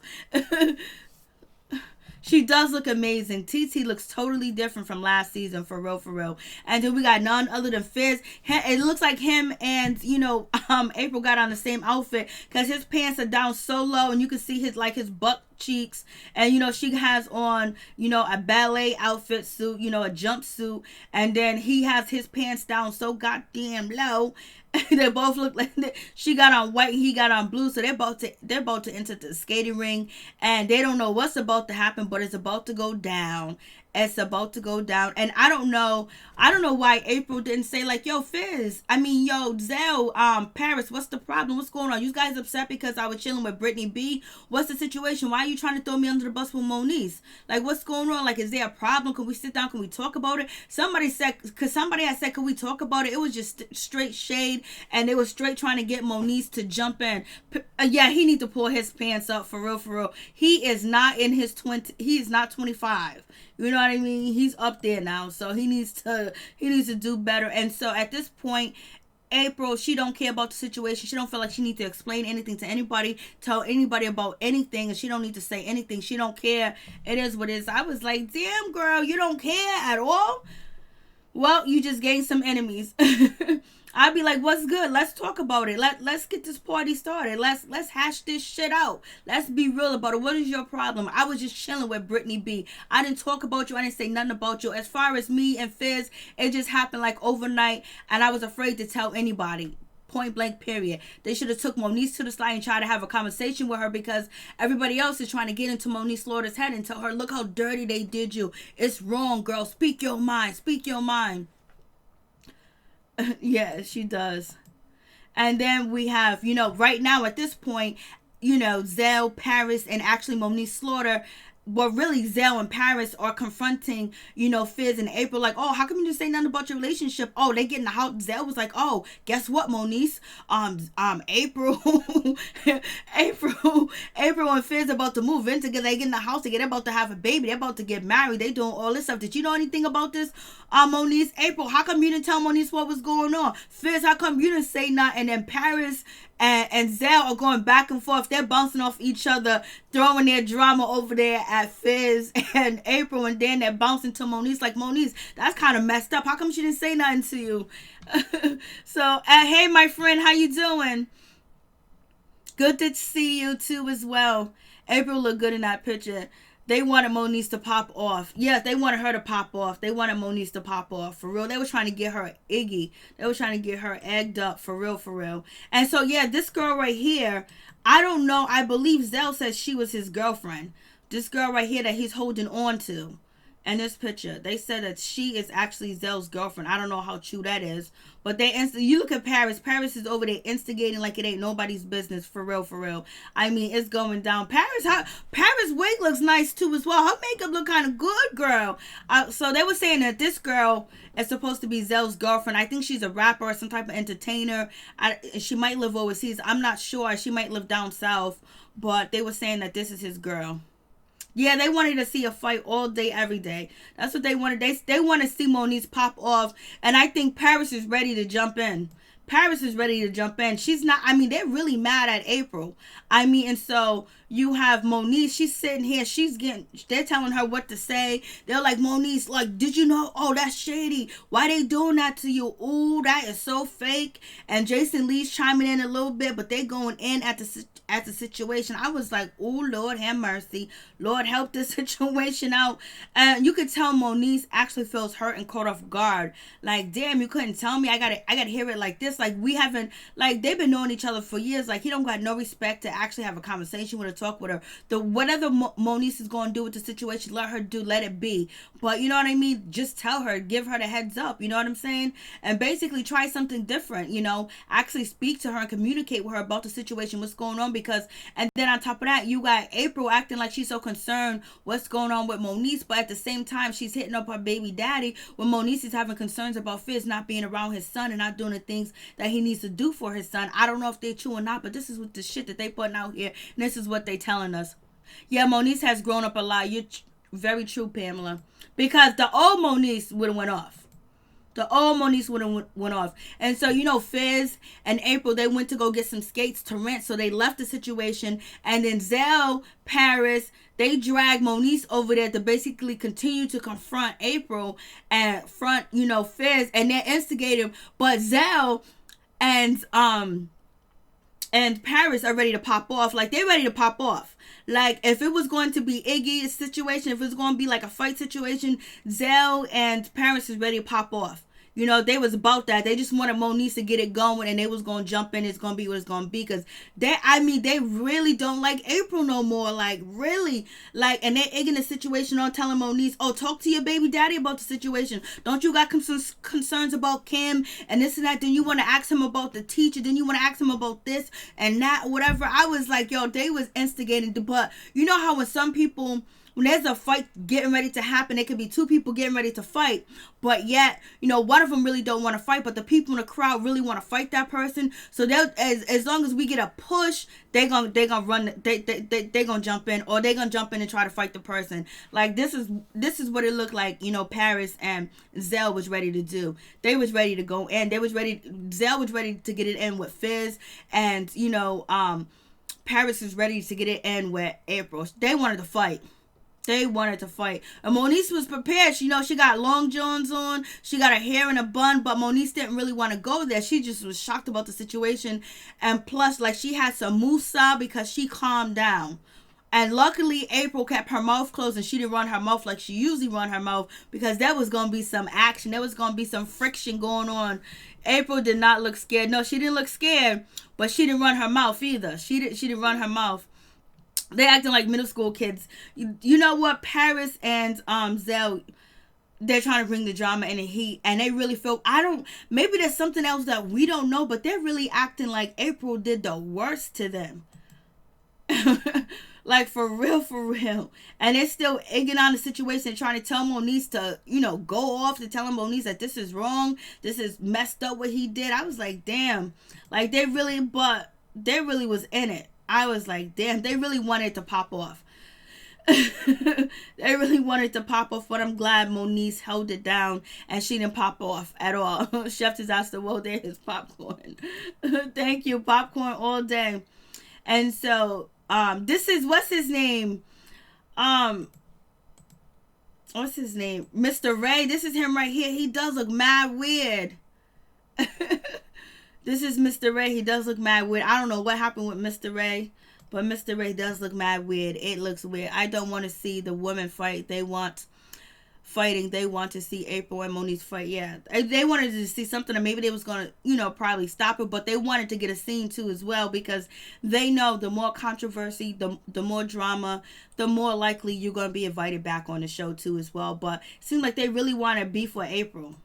She does look amazing. TT looks totally different from last season, for real. And then we got none other than Fizz. It looks like him and, Apryl got on the same outfit, because his pants are down so low and you can see his butt cheeks, and she has on a ballet outfit suit, a jumpsuit, and then he has his pants down so goddamn low. They both look like she got on white and he got on blue, so they're about to enter the skating ring, and they don't know what's about to happen, but it's about to go down. It's about to go down. And I don't know why Apryl didn't say like, yo, Fizz, yo, Zell, Paris, what's the problem? What's going on? You guys upset because I was chilling with Brittany B? What's the situation? Why are you trying to throw me under the bus with Moniece? Like, what's going on? Like, is there a problem? Can we sit down? Can we talk about it? Somebody had said, can we talk about it? It was just straight shade, and they were straight trying to get Moniece to jump in. Yeah, he need to pull his pants up for real, for real. He is not in his 20. He is not 25. You know what I mean? He's up there now, so he needs to do better. And so at this point, Apryl, she don't care about the situation. She don't feel like she needs to explain anything to anybody, tell anybody about anything, and she don't need to say anything. She don't care. It is what it is. I was like, damn, girl, you don't care at all? Well, you just gained some enemies. I'd be like, what's good? Let's talk about it. Let's get this party started. Let's hash this shit out. Let's be real about it. What is your problem? I was just chilling with Brittany B. I didn't talk about you. I didn't say nothing about you. As far as me and Fizz, it just happened like overnight, and I was afraid to tell anybody. Point blank, period. They should have took Moniece to the side and tried to have a conversation with her, because everybody else is trying to get into Moniece Slaughter's head and tell her, look how dirty they did you. It's wrong, girl. Speak your mind. Speak your mind. Yeah, she does. And then we have, right now at this point, Zell, Paris, and actually Moniece Slaughter. Well, really, Zell and Paris are confronting, Fizz and Apryl, like, oh, how come you didn't say nothing about your relationship? Oh, they get in the house. Zell was like, oh, guess what, Moniece? Apryl, Apryl and Fizz about to move in together. They get in the house together. They're about to have a baby. They're about to get married. They doing all this stuff. Did you know anything about this? Moniece, Apryl, how come you didn't tell Moniece what was going on? Fizz, how come you didn't say nothing? And then Paris and Zell are going back and forth. They're bouncing off each other, throwing their drama over there at Fizz and Apryl, and then they're bouncing to Moniece. Like, Moniece, that's kind of messed up. How come she didn't say nothing to you? So, hey, my friend, how you doing? Good to see you too as well. Apryl looked good in that picture. They wanted Moniece to pop off. Yes, they wanted her to pop off. They wanted Moniece to pop off. For real. They were trying to get her iggy. They were trying to get her egged up. For real, for real. And so, yeah, this girl right here, I don't know. I believe Zell says she was his girlfriend. This girl right here that he's holding on to. And this picture, they said that she is actually Zell's girlfriend. I don't know how true that is. But you look at Paris. Paris is over there instigating like it ain't nobody's business. For real, for real. I mean, it's going down. Paris' wig looks nice too as well. Her makeup look kind of good, girl. So they were saying that this girl is supposed to be Zell's girlfriend. I think she's a rapper or some type of entertainer. She might live overseas. I'm not sure. She might live down south. But they were saying that this is his girl. Yeah, they wanted to see a fight all day, every day. That's what they wanted. They want to see Moniece pop off. And I think Paris is ready to jump in. Paris is ready to jump in. She's not, they're really mad at Apryl. And so you have Moniece, she's sitting here, they're telling her what to say. They're like, Moniece, like, did you know? Oh, that's shady. Why they doing that to you? Ooh, that is so fake. And Jason Lee's chiming in a little bit, but they going in at the situation. I was like, ooh, Lord have mercy. Lord help this situation out. And you could tell Moniece actually feels hurt and caught off guard. Like, damn, you couldn't tell me. I gotta hear it like this. Like, we haven't, like, they've been knowing each other for years. Like, he don't got no respect to actually have a conversation with her, talk with her. Whatever Moniece is going to do with the situation, let it be. But you know what I mean? Just tell her, give her the heads up. You know what I'm saying? And basically try something different, actually speak to her and communicate with her about the situation, what's going on, and then on top of that, you got Apryl acting like she's so concerned what's going on with Moniece, but at the same time, she's hitting up her baby daddy when Moniece is having concerns about Fizz not being around his son and not doing the things that he needs to do for his son. I don't know if they're true or not, but this is what the shit that they putting out here, and this is what they telling us. Yeah, Moniece has grown up a lot. You're very true, Pamela, because the old Moniece would have went off. The old Moniece would have went off. And so, Fizz and Apryl, they went to go get some skates to rent. So they left the situation. And then Zell, Paris, they dragged Moniece over there to basically continue to confront Apryl and front, Fizz. And they're instigating. But Zell and and Paris are ready to pop off. Like, they're ready to pop off. Like, if it was going to be Iggy's situation, if it was going to be like a fight situation, Zell and Paris is ready to pop off. You know, they was about that. They just wanted Moniece to get it going, and they was going to jump in. It's going to be what it's going to be. Because they really don't like Apryl no more. Like, really. Like, and they're egging the situation on, telling Moniece, oh, talk to your baby daddy about the situation. Don't you got concerns about Kim and this and that? Then you want to ask him about the teacher. Then you want to ask him about this and that, whatever. I was like, yo, they was instigating. But you know how when some people, when there's a fight getting ready to happen, it could be two people getting ready to fight, but yet, you know, one of them really don't want to fight, but the people in the crowd really want to fight that person. So they'll, as long as we get a push, they gonna run, they gonna jump in, or they gonna jump in and try to fight the person. Like, this is what it looked like. You know, Paris and Zell was ready to do. They was ready to go in. Zell was ready to get it in with Fizz, and you know, Paris is ready to get it in with Apryl. They wanted to fight. They wanted to fight. And Moniece was prepared. You know, she got long johns on. She got her hair in a bun. But Moniece didn't really want to go there. She just was shocked about the situation. And plus, like, she had some musa because she calmed down. And luckily, Apryl kept her mouth closed and she didn't run her mouth like she usually run her mouth, because there was going to be some action. There was going to be some friction going on. Apryl did not look scared. No, she didn't look scared, but she didn't run her mouth either. She didn't run her mouth. They acting like middle school kids. You know what? Paris and Zell, they're trying to bring the drama and the heat, and they really feel, maybe there's something else that we don't know, but they're really acting like Apryl did the worst to them. Like, for real. And they're still egging on the situation, trying to tell Moniece to, you know, go off, to tell Moniece that this is wrong, this is messed up what he did. I was like, damn. Like, they really was in it. I was like, damn, they really wanted to pop off. They really wanted to pop off, but I'm glad Moniece held it down and she didn't pop off at all. Chef disaster, well, there is popcorn. Thank you, popcorn all day. And so, this is, what's his name? Mr. Ray. This is him right here. He does look mad weird. This is Mr. Ray. He does look mad weird. I don't know what happened with Mr. Ray, but Mr. Ray does look mad weird. It looks weird. I don't want to see the women fight. They want fighting. They want to see Apryl and Moniece fight. Yeah, they wanted to see something, and maybe they was going to, you know, probably stop it, but they wanted to get a scene too as well, because they know the more controversy, the more drama, the more likely you're going to be invited back on the show too as well. But it seems like they really want to beef with Apryl.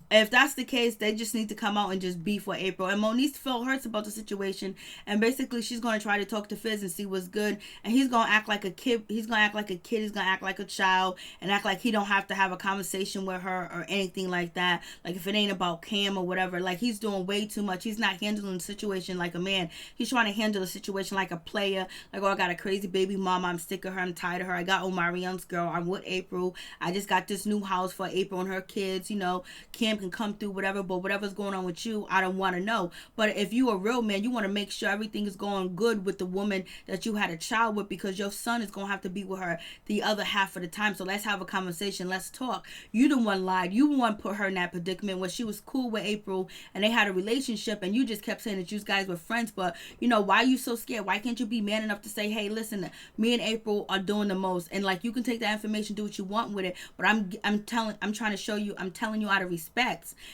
If that's the case, they just need to come out and just beef with Apryl. And Moniece felt hurts about the situation. And basically, she's going to try to talk to Fizz and see what's good. And he's going to act like a kid. He's going to act like a kid. He's going to act like a child. And act like he don't have to have a conversation with her or anything like that. Like, if it ain't about Cam or whatever. Like, he's doing way too much. He's not handling the situation like a man. He's trying to handle the situation like a player. Like, oh, I got a crazy baby mama. I'm sick of her. I'm tired of her. I got Omarion's girl. I'm with Apryl. I just got this new house for Apryl and her kids. You know, Cam can come through, whatever, but whatever's going on with you, I don't want to know. But if you a real man, you want to make sure everything is going good with the woman that you had a child with, because your son is going to have to be with her the other half of the time. So let's have a conversation. Let's talk. You the one lied. You the one put her in that predicament when she was cool with Apryl and they had a relationship, and you just kept saying that you guys were friends. But, you know, why are you so scared? Why can't you be man enough to say, hey, listen, me and Apryl are doing the most, and like, you can take that information, do what you want with it, but I'm trying to show you, I'm telling you out of respect.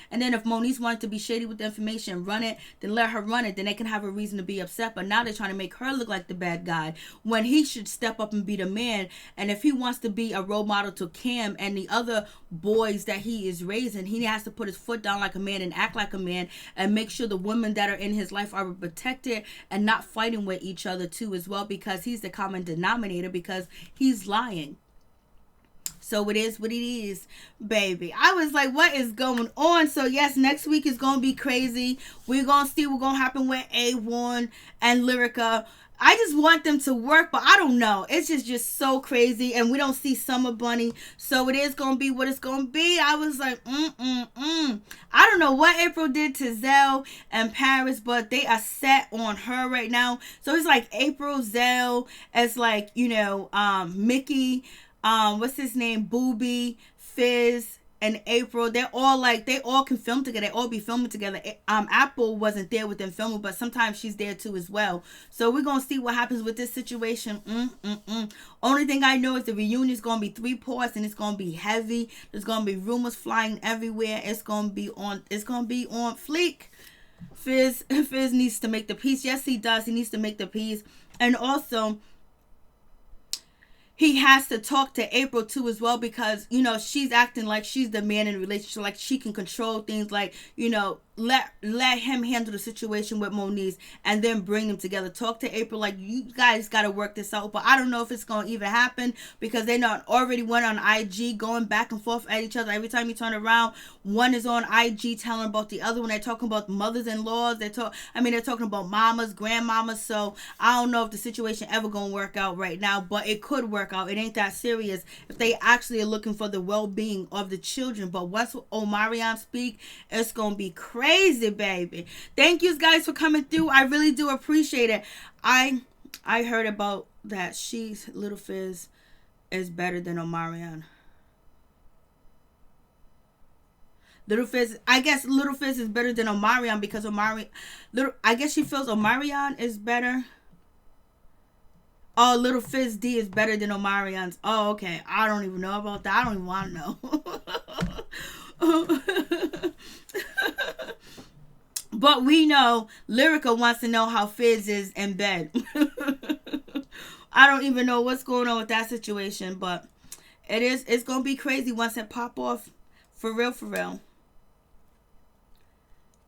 And then if Moniece wanted to be shady with the information, run it, then let her run it. Then they can have a reason to be upset. But now they're trying to make her look like the bad guy when he should step up and be the man. And if he wants to be a role model to Cam and the other boys that he is raising, he has to put his foot down like a man and act like a man and make sure the women that are in his life are protected and not fighting with each other too as well, because he's the common denominator, because he's lying. So it is what it is, baby. I was like, what is going on? So yes, next week is going to be crazy. We're going to see what's going to happen with A1 and Lyrica. I just want them to work, but I don't know. It's just so crazy, and we don't see Summer Bunny. So it is going to be what it's going to be. I was like, I don't know what Apryl did to Zell and Paris, but they are set on her right now. So it's like Apryl, Zell, as like, you know, Mickey, what's his name, Booby, Fizz, and Apryl, they're all like, they all can film together. They all be filming together. Apryl wasn't there with them filming, but sometimes she's there too as well. So we're gonna see what happens with this situation. Only thing I know is the reunion is gonna be 3 parts, and it's gonna be heavy. There's gonna be rumors flying everywhere. It's gonna be on fleek. Fizz needs to make the peace. Yes, he does. He needs to make the peace. And also, he has to talk to Apryl too as well, because, you know, she's acting like she's the man in the relationship, like she can control things, like, you know, let him handle the situation with Moniece and then bring them together. Talk to Apryl like, you guys got to work this out. But I don't know if it's going to even happen, because they not already went on IG going back and forth at each other. Every time you turn around, one is on IG telling about the other one. They're talking about mothers-in-laws. They're talking about mamas, grandmamas. So I don't know if the situation ever going to work out right now, but it could work out. It ain't that serious if they actually are looking for the well-being of the children. But once Omarion speak, it's going to be crazy, baby. Thank you guys for coming through. I really do appreciate it. I heard about that Little Fizz is better than Omarion. I guess Little Fizz is better than Omarion because I guess she feels Omarion is better. Oh, Little Fizz D is better than Omarion's. Oh, okay. I don't even know about that. I don't even want to know. But we know Lyrica wants to know how Fizz is in bed. I don't even know what's going on with that situation, but it's going to be crazy once it pop off. For real, for real.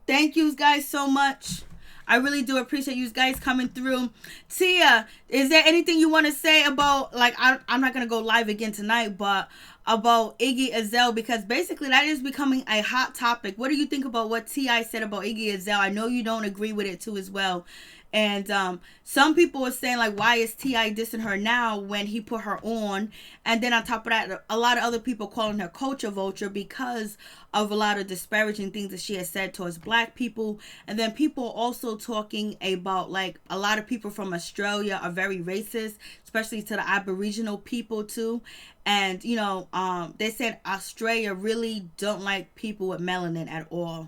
Thank you guys so much. I really do appreciate you guys coming through. Tia, is there anything you want to say about, like, I'm not going to go live again tonight, but about Iggy Azalea, because basically that is becoming a hot topic. What do you think about what T.I. said about Iggy Azalea? I know you don't agree with it too as well. And some people are saying, like, why is T.I. dissing her now when he put her on? And then on top of that, a lot of other people calling her culture vulture because of a lot of disparaging things that she has said towards black people. And then people also talking about, like, a lot of people from Australia are very racist, especially to the Aboriginal people too. And, you know, they said Australia really don't like people with melanin at all.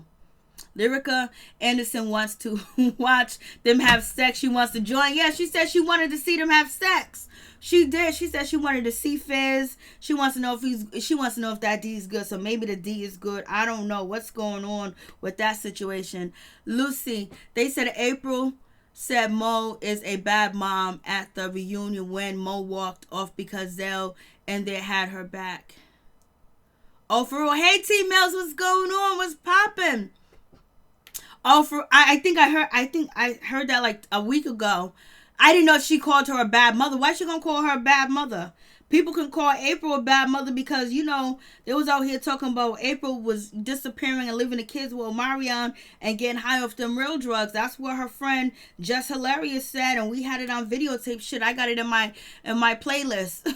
Lyrica Anderson wants to watch them have sex. She wants to join. Yeah, she said she wanted to see them have sex. She did. She said she wanted to see Fizz. She wants to know if that D is good. So maybe the D is good. I don't know what's going on with that situation. Lucy, they said Apryl said Mo is a bad mom at the reunion when Mo walked off because Zell and they had her back. Oh, for real. Hey, T Mills, what's going on? What's popping? Oh, I think I heard that like a week ago. I didn't know she called her a bad mother. Why she gonna call her a bad mother? People can call Apryl a bad mother because, you know, they was out here talking about Apryl was disappearing and leaving the kids with Omarion and getting high off them real drugs. That's what her friend Just Hilarious said, and we had it on videotape. Shit, I got it in my playlist.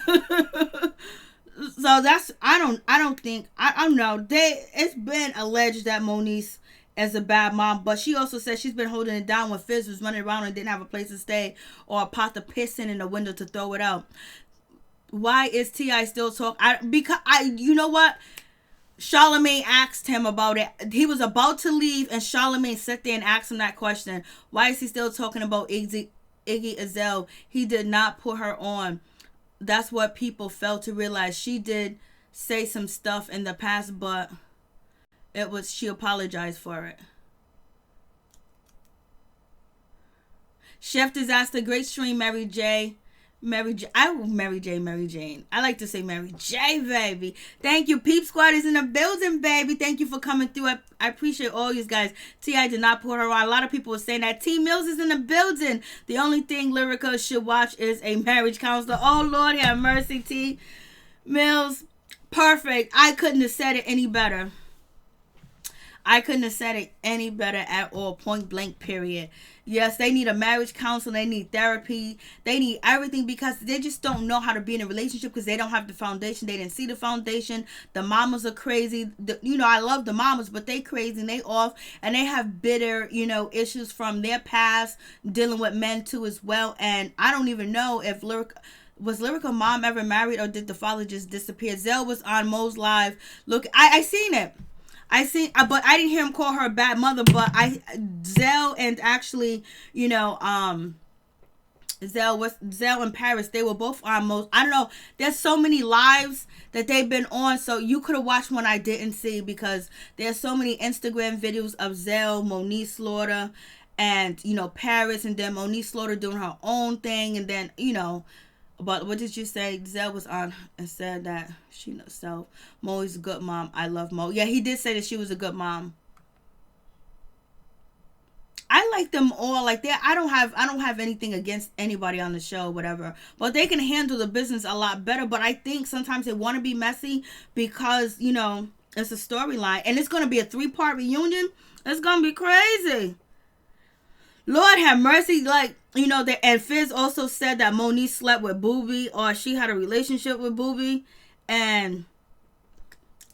So that's I don't know. It's been alleged that Moniece as a bad mom, but she also said she's been holding it down when Fizz was running around and didn't have a place to stay or a pot to piss in the window to throw it out. Why is T.I. still talking? You know what? Charlamagne asked him about it. He was about to leave, and Charlamagne sat there and asked him that question. Why is he still talking about Iggy Azalea? He did not put her on. That's what people failed to realize. She did say some stuff in the past, but she apologized for it. Chef Disaster, great stream, Mary J. Mary Jane. I like to say Mary J, baby. Thank you. Peep Squad is in the building, baby. Thank you for coming through. I appreciate all you guys. T.I. did not put her on. A lot of people were saying that. T Mills is in the building. The only thing Lyrica should watch is a marriage counselor. Oh, Lord, have mercy, T Mills. Perfect. I couldn't have said it any better. At all. Point blank, period. Yes, they need a marriage counselor. They need therapy. They need everything because they just don't know how to be in a relationship because they don't have the foundation. They didn't see the foundation. The mamas are crazy. I love the mamas, but they crazy and they off. And they have bitter, issues from their past dealing with men too as well. And I don't even know if Was Lyrica mom ever married, or did the father just disappear? Zell was on Mo's live. Look, I seen it. But I didn't hear him call her a bad mother. But Zell and actually, Zell and Paris, they were both on Mo's. I don't know. There's so many lives that they've been on, so you could have watched one I didn't see, because there's so many Instagram videos of Zell, Monique Slaughter, and Paris, and then Monique Slaughter doing her own thing, and then But what did you say? Zell was on and said that she knows self. Mo is a good mom. I love Mo. Yeah, he did say that she was a good mom. I like them all. Like I don't have anything against anybody on the show, whatever. But they can handle the business a lot better. But I think sometimes they want to be messy because it's a storyline, and it's gonna be a 3-part reunion. It's gonna be crazy. Lord have mercy. Like and Fizz also said that Monique slept with Boobie, or she had a relationship with Boobie, and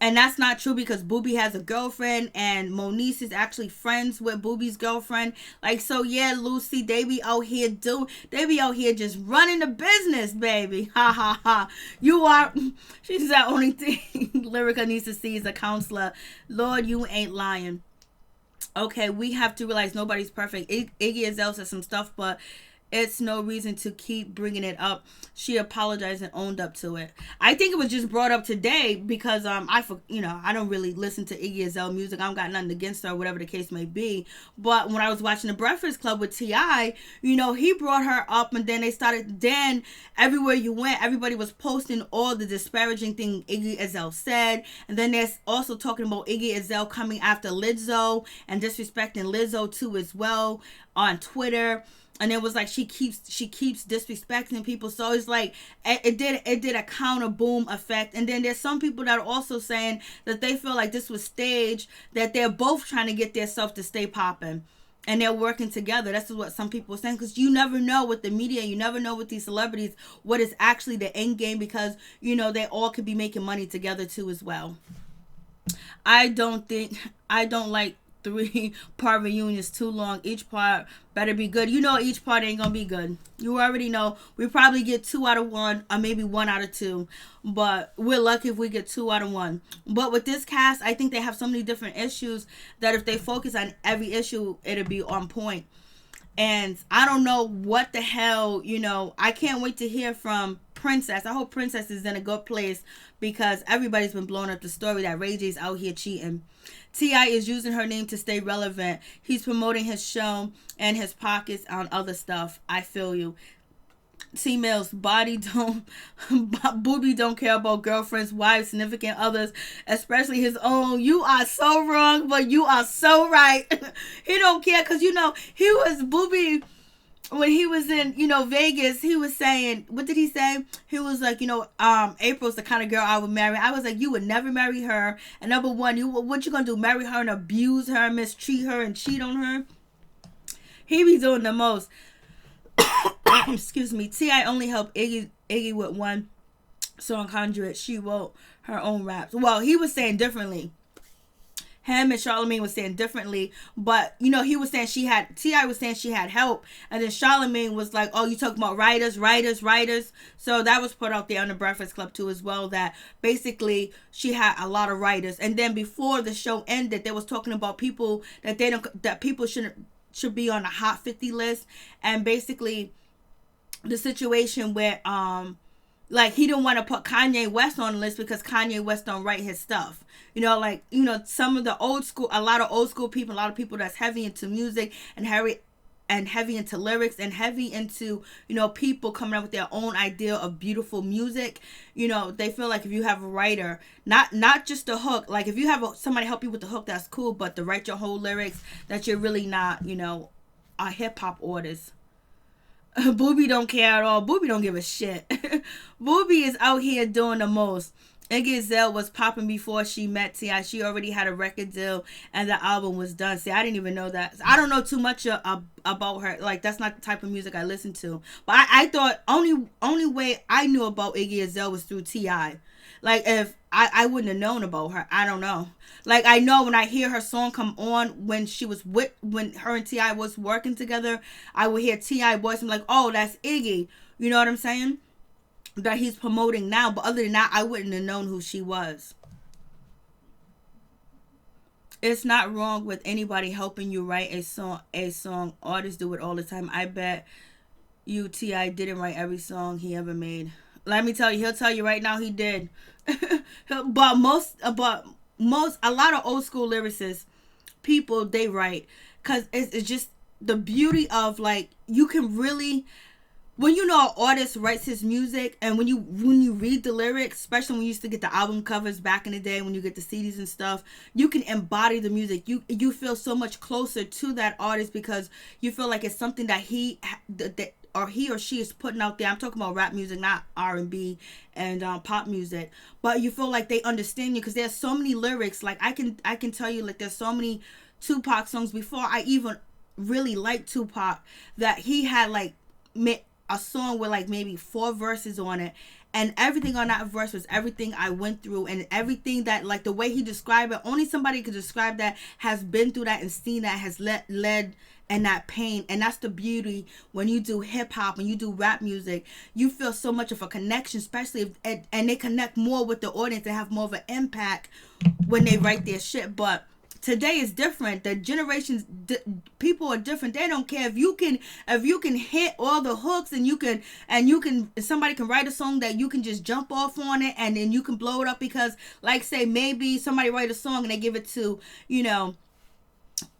that's not true, because Boobie has a girlfriend, and Monique is actually friends with Boobie's girlfriend. Like, so yeah, Lucy, they be out here just running the business, baby. Ha ha ha. She's the only thing Lyrica needs to see is a counselor. Lord, you ain't lying. Okay, we have to realize nobody's perfect. Iggy Azalea said some stuff, but it's no reason to keep bringing it up. She apologized and owned up to it. I think it was just brought up today because I don't really listen to Iggy Azalea music. I don't got nothing against her, whatever the case may be. But when I was watching the Breakfast Club with T.I., he brought her up, and then then everywhere you went, everybody was posting all the disparaging thing Iggy Azalea said, and then there's also talking about Iggy Azalea coming after Lizzo and disrespecting Lizzo too as well on Twitter. And it was like she keeps disrespecting people. So it's like it did a counter boom effect. And then there's some people that are also saying that they feel like this was staged, that they're both trying to get their stuff to stay popping, and they're working together. That's what some people are saying, because you never know with the media, you never know with these celebrities what is actually the end game, because they all could be making money together too as well. I don't like 3-part reunions too long. Each part better be good. Each part ain't gonna be good. You already know. We probably get 2 out of 1, or maybe 1 out of 2, but we're lucky if we get 2 out of 1. But with this cast, I think they have so many different issues that if they focus on every issue, it'll be on point. And I don't know what the hell, I can't wait to hear from Princess. I hope Princess is in a good place, because everybody's been blowing up the story that RayJ's out here cheating. T.I. is using her name to stay relevant. He's promoting his show and his pockets on other stuff. I feel you. Females Boobie don't care about girlfriends, wives, significant others, especially his own. You are so wrong, but you are so right. He don't care, because he was Boobie. When he was in, Vegas, he was saying, what did he say? He was like, April's the kind of girl I would marry. I was like, you would never marry her. And number one, what you gonna do? Marry her and abuse her, mistreat her, and cheat on her? He be doing the most. Excuse me. T.I. only helped Iggy with one song, Conjure It. She wrote her own raps. Well, he was saying differently. Him and Charlamagne was saying differently, but he was saying T.I. was saying she had help, and then Charlamagne was like, oh, you talking about writers. So that was put out there on the Breakfast Club too as well, that basically she had a lot of writers. And then before the show ended, they was talking about people that people should be on the Hot 50 list, and basically the situation where like he didn't want to put Kanye West on the list because Kanye West don't write his stuff. Some of the a lot of old school people, a lot of people that's heavy into music and heavy into lyrics and heavy into, people coming up with their own idea of beautiful music. They feel like if you have a writer, not just the hook, like if you have somebody help you with the hook, that's cool, but to write your whole lyrics, that you're really not, a hip hop artist. Boobie don't care at all. Boobie don't give a shit. Boobie is out here doing the most. Iggy Azalea was popping before she met T.I. She already had a record deal and the album was done. See, I didn't even know that. I don't know too much about her. Like, that's not the type of music I listen to. But I thought only way I knew about Iggy Azalea was through T.I. Like, if I wouldn't have known about her. I don't know. Like, I know when I hear her song come on, when her and T.I. was working together, I would hear T.I. voice and be like, oh, that's Iggy. You know what I'm saying? that he's promoting now. But other than that, I wouldn't have known who she was. It's not wrong with anybody helping you write a song. Artists do it all the time. I bet you T.I. didn't write every song he ever made. Let me tell you, he'll tell you right now he did. but a lot of old school lyricists, people, they write, because it's just the beauty of, like, you can really, when you know an artist writes his music, and when you read the lyrics, especially when you used to get the album covers back in the day, when you get the CDs and stuff, you can embody the music. You feel so much closer to that artist, because you feel like it's something that he or she is putting out there. I'm talking about rap music, not R&B and pop music. But you feel like they understand you, because there's so many lyrics. Like, I can tell you, like, there's so many Tupac songs before I even really liked Tupac, that he had, like, a song with, like, maybe 4 verses on it, and everything on that verse was everything I went through, and everything that, like, the way he described it, only somebody could describe that, has been through that and seen that, has led and that pain. And that's the beauty when you do hip-hop, when you do rap music, you feel so much of a connection, especially if, and they connect more with the audience and have more of an impact when they write their shit. But today is different. The generations, people are different. They don't care if you can hit all the hooks, and somebody can write a song that you can just jump off on it, and then you can blow it up, because, like, say maybe somebody write a song and they give it to,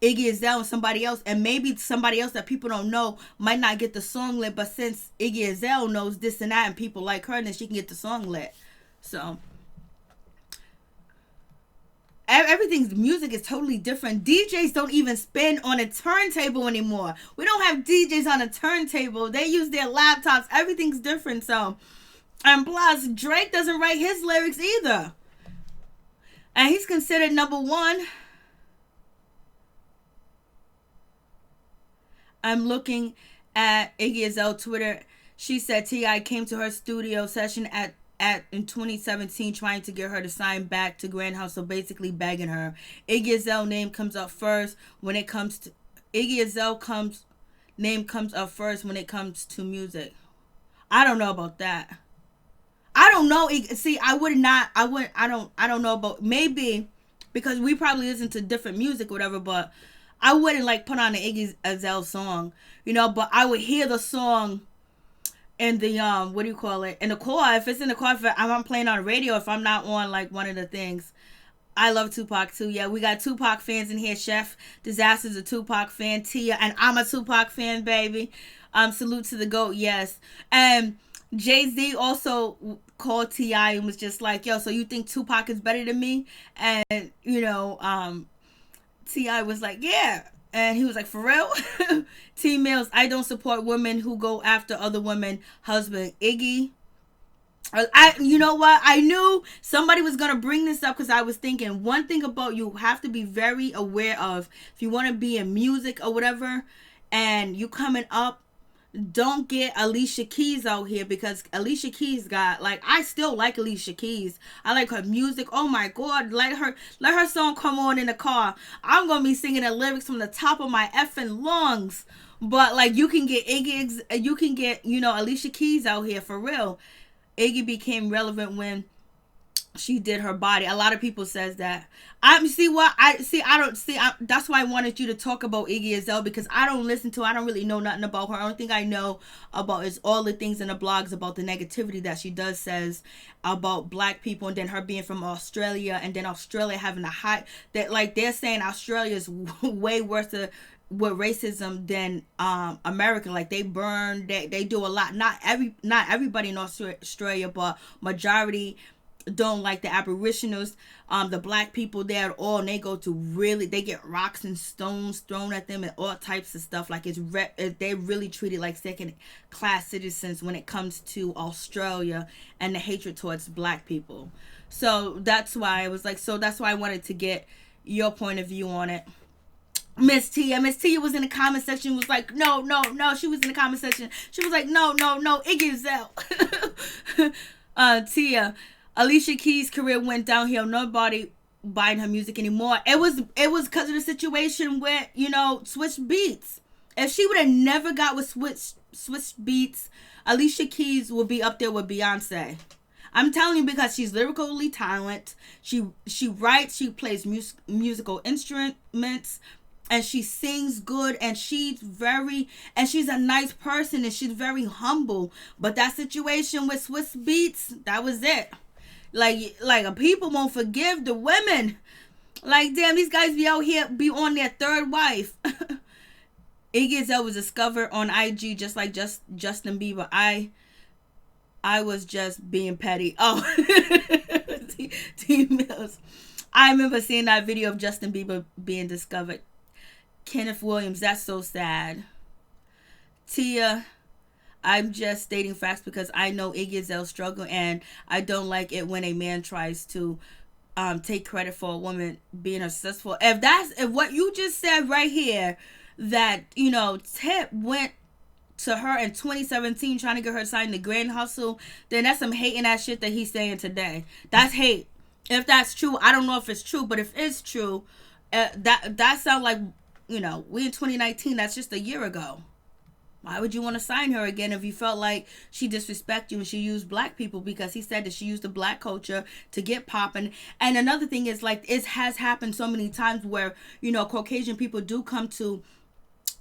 Iggy Azalea and somebody else, and maybe somebody else that people don't know might not get the song lit, but since Iggy Azalea knows this and that and people like her, then she can get the song lit. So everything's music is totally different. DJs don't even spin on a turntable anymore. We don't have DJs on a turntable. They use their laptops. Everything's different. So, and plus, Drake doesn't write his lyrics either, and he's considered #1. I'm looking at Iggy Azalea's Twitter. She said T.I. came to her studio session in 2017 trying to get her to sign back to Grand House, so basically begging her. Iggy Azalea's name comes up first when it comes to name comes up first when it comes to music. I don't know about that. I don't know. See, I don't know about, maybe because we probably listen to different music or whatever, but I wouldn't, like, put on an Iggy Azalea song, but I would hear the song in the, in the car. If it's in the car, if I'm playing on the radio, if I'm not on, like, one of the things. I love Tupac, too. Yeah, we got Tupac fans in here. Chef Disaster's a Tupac fan. Tia, and I'm a Tupac fan, baby. Salute to the GOAT, yes. And Jay-Z also called T.I. and was just like, yo, so you think Tupac is better than me? And, T.I. was like, yeah. And he was like, for real? T Mills, I don't support women who go after other women. Husband, Iggy. You know what? I knew somebody was going to bring this up, because I was thinking, one thing about you have to be very aware of, if you want to be in music or whatever, and you coming up, don't get Alicia Keys out here, because Alicia Keys got, like, I still like Alicia Keys. I like her music. Oh my God, let her song come on in the car. I'm gonna be singing the lyrics from the top of my effing lungs. But, like, you can get Alicia Keys out here for real. Iggy became relevant when she did her body. A lot of people says that. That's why I wanted you to talk about Iggy Azalea, because I don't really know nothing about her. The only thing I know about is all the things in the blogs about the negativity that she does says about black people, and then her being from Australia, and then Australia having a high, that, like, they're saying Australia is way worse with racism than America. Like, they burn, they do a lot. Not everybody in Australia, but majority don't like the Aboriginals, the black people there at all, and they get rocks and stones thrown at them and all types of stuff. Like, they really treated like second class citizens when it comes to Australia and the hatred towards black people. So that's why I was like, that's why I wanted to get your point of view on it. Miss Tia was in the comment section, was like, no, she was in the comment section, she was like, no, Iggy Azalea. Tia, Alicia Keys' career went downhill. Nobody buying her music anymore. It was because of the situation where, Switch Beats. If she would have never got with Swiss Beats, Alicia Keys will be up there with Beyonce. I'm telling you, because she's lyrically talented. She writes, she plays musical instruments, and she sings good, and she's a nice person, and she's very humble. But that situation with Swiss Beats, that was it. Like people won't forgive the women. Like, damn, these guys be out here, be on their third wife. Iggy Azalea was discovered on IG just like Justin Bieber. I was just being petty. Oh, T Mills. I remember seeing that video of Justin Bieber being discovered. Kenneth Williams, that's so sad. Tia, I'm just stating facts because I know Iggy Azalea's struggle, and I don't like it when a man tries to take credit for a woman being successful. If what you just said right here, that, you know, Tip went to her in 2017 trying to get her signed to Grand Hustle, then that's some hating ass shit that he's saying today. That's hate. If that's true, I don't know if it's true, but if it's true, that sounds like, you know, we in 2019, that's just a year ago. Why would you want to sign her again if you felt like she disrespected you and she used black people? Because he said that she used the black culture to get popping. And another thing is, like, it has happened so many times where, you know, Caucasian people do come to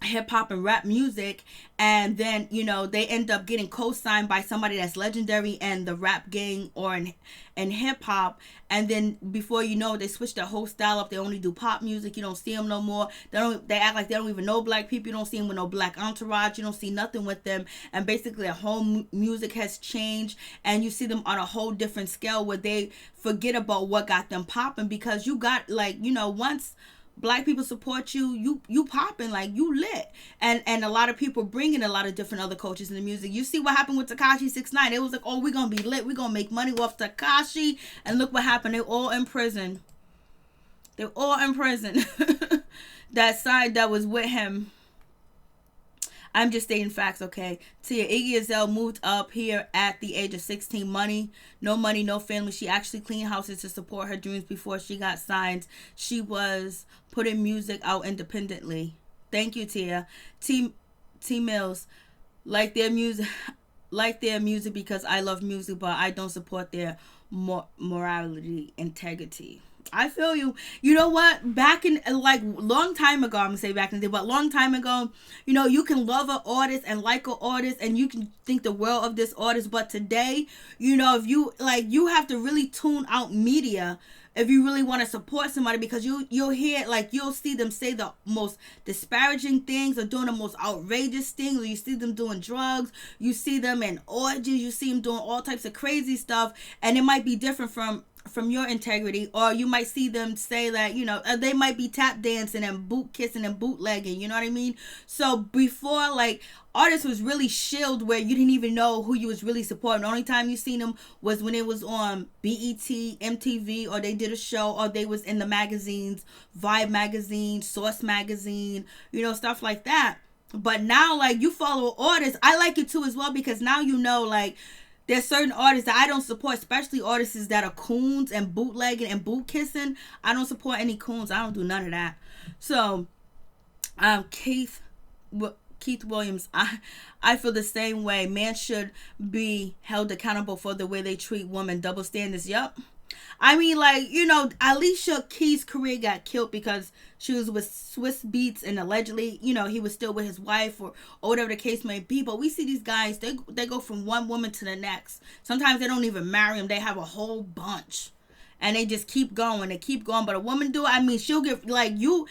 hip hop and rap music, and then, you know, they end up getting co-signed by somebody that's legendary in the rap game or in hip hop, and then before you know it, they switch their whole style up. They only do pop music. You don't see them no more. They act like they don't even know black people. You don't see them with no black entourage. You don't see nothing with them, and basically their whole music has changed, and you see them on a whole different scale where they forget about what got them popping, because you got, like, you know, once black people support you, you popping, like, you lit. And a lot of people bringing a lot of different other cultures in the music. You see what happened with Tekashi 6ix9ine. It was like, oh, we're gonna be lit, we're gonna make money off Tekashi, and look what happened. They're all in prison. They're all in prison. That side that was with him. I'm just stating facts, okay? Tia, Iggy Azalea moved up here at the age of 16. Money, no family. She actually cleaned houses to support her dreams before she got signed. She was putting music out independently. Thank you, Tia. T Mills, like their music because I love music, but I don't support their morality, integrity. I feel you. You know what? Back in, like, long time ago, I'm gonna say back in the day, but long time ago, you know, you can love an artist and like an artist, and you can think the world of this artist. But today, you know, if you, like, you have to really tune out media if you really want to support somebody, because you'll hear, like, you'll see them say the most disparaging things or doing the most outrageous things, or you see them doing drugs, you see them in orgies, you see them doing all types of crazy stuff, and it might be different from your integrity. Or you might see them say that, you know, they might be tap dancing and boot kissing and bootlegging, you know what I mean? So before, like, artists was really shilled where you didn't even know who you was really supporting. The only time you seen them was when it was on BET, MTV, or they did a show, or they was in the magazines, Vibe magazine, Source magazine, you know, stuff like that. But now, like, you follow artists, I like it too as well, because now, you know, like, there's certain artists that I don't support, especially artists that are coons and bootlegging and boot kissing. I don't support any coons. I don't do none of that. So, Keith Williams, I feel the same way. Men should be held accountable for the way they treat women. Double standards. Yup. I mean, like, you know, Alicia Keys' career got killed because she was with Swiss Beats, and allegedly, you know, he was still with his wife, or whatever the case may be. But we see these guys, they go from one woman to the next. Sometimes they don't even marry them. They have a whole bunch, and they just keep going. They keep going. But a woman do, I mean, she'll get, like, you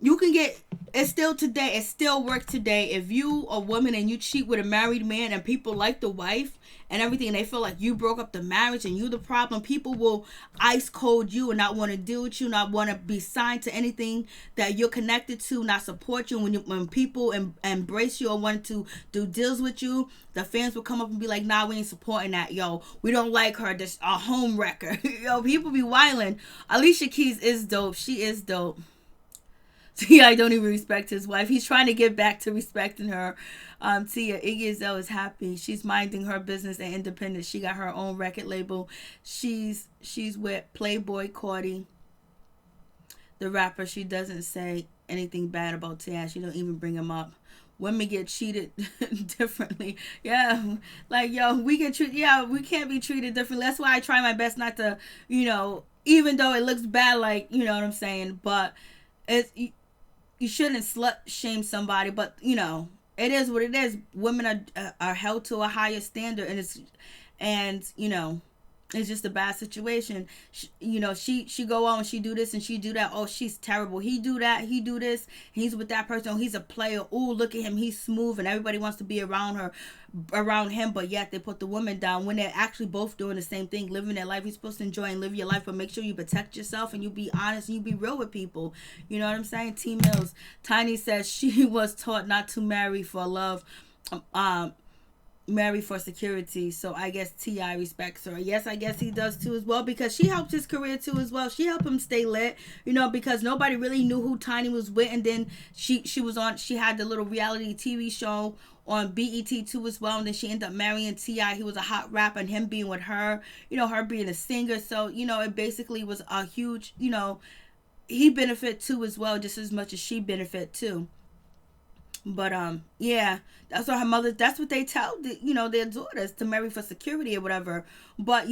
can get, it's still today, it still works today. If you a woman and you cheat with a married man, and people like the wife and everything, and they feel like you broke up the marriage and you the problem, people will ice cold you and not want to deal with you, not want to be signed to anything that you're connected to, not support you. When people embrace you or want to do deals with you, the fans will come up and be like, nah, we ain't supporting that. Yo, we don't like her. This a home wrecker. Yo, people be wilding. Alicia Keys is dope. She is dope. Tia, I don't even respect his wife. He's trying to get back to respecting her. Tia, Iggy Azalea is happy. She's minding her business and independent. She got her own record label. She's with Playboy Cardi, the rapper. She doesn't say anything bad about Tia. She don't even bring him up. women get treated differently. Yeah, like, yo, we get treated. Yeah, we can't be treated differently. That's why I try my best not to, even though it looks bad, like, you know what I'm saying. But it's you shouldn't slut shame somebody. But it is what it is. Women are held to a higher standard, and it's just a bad situation. She go on and she do this and she do that. Oh, she's terrible. He do that. He do this. He's with that person. Oh, he's a player. Oh, look at him. He's smooth, and everybody wants to be around him. But yet they put the woman down when they're actually both doing the same thing, living their life. You're supposed to enjoy and live your life, but make sure you protect yourself and you be honest and you be real with people. You know what I'm saying? T Mills. Tiny says she was taught not to marry for love. Marry for security, so I guess T.I. respects her. Yes, I guess he does too as well, because she helped his career too as well. She helped him stay lit, because nobody really knew who Tiny was with, and then she had the little reality TV show on BET too as well, and then she ended up marrying T.I. He was a hot rapper, and him being with her, her being a singer, so it basically was a huge, he benefit too as well, just as much as she benefit too. But yeah, that's what they tell their daughters, to marry for security or whatever. But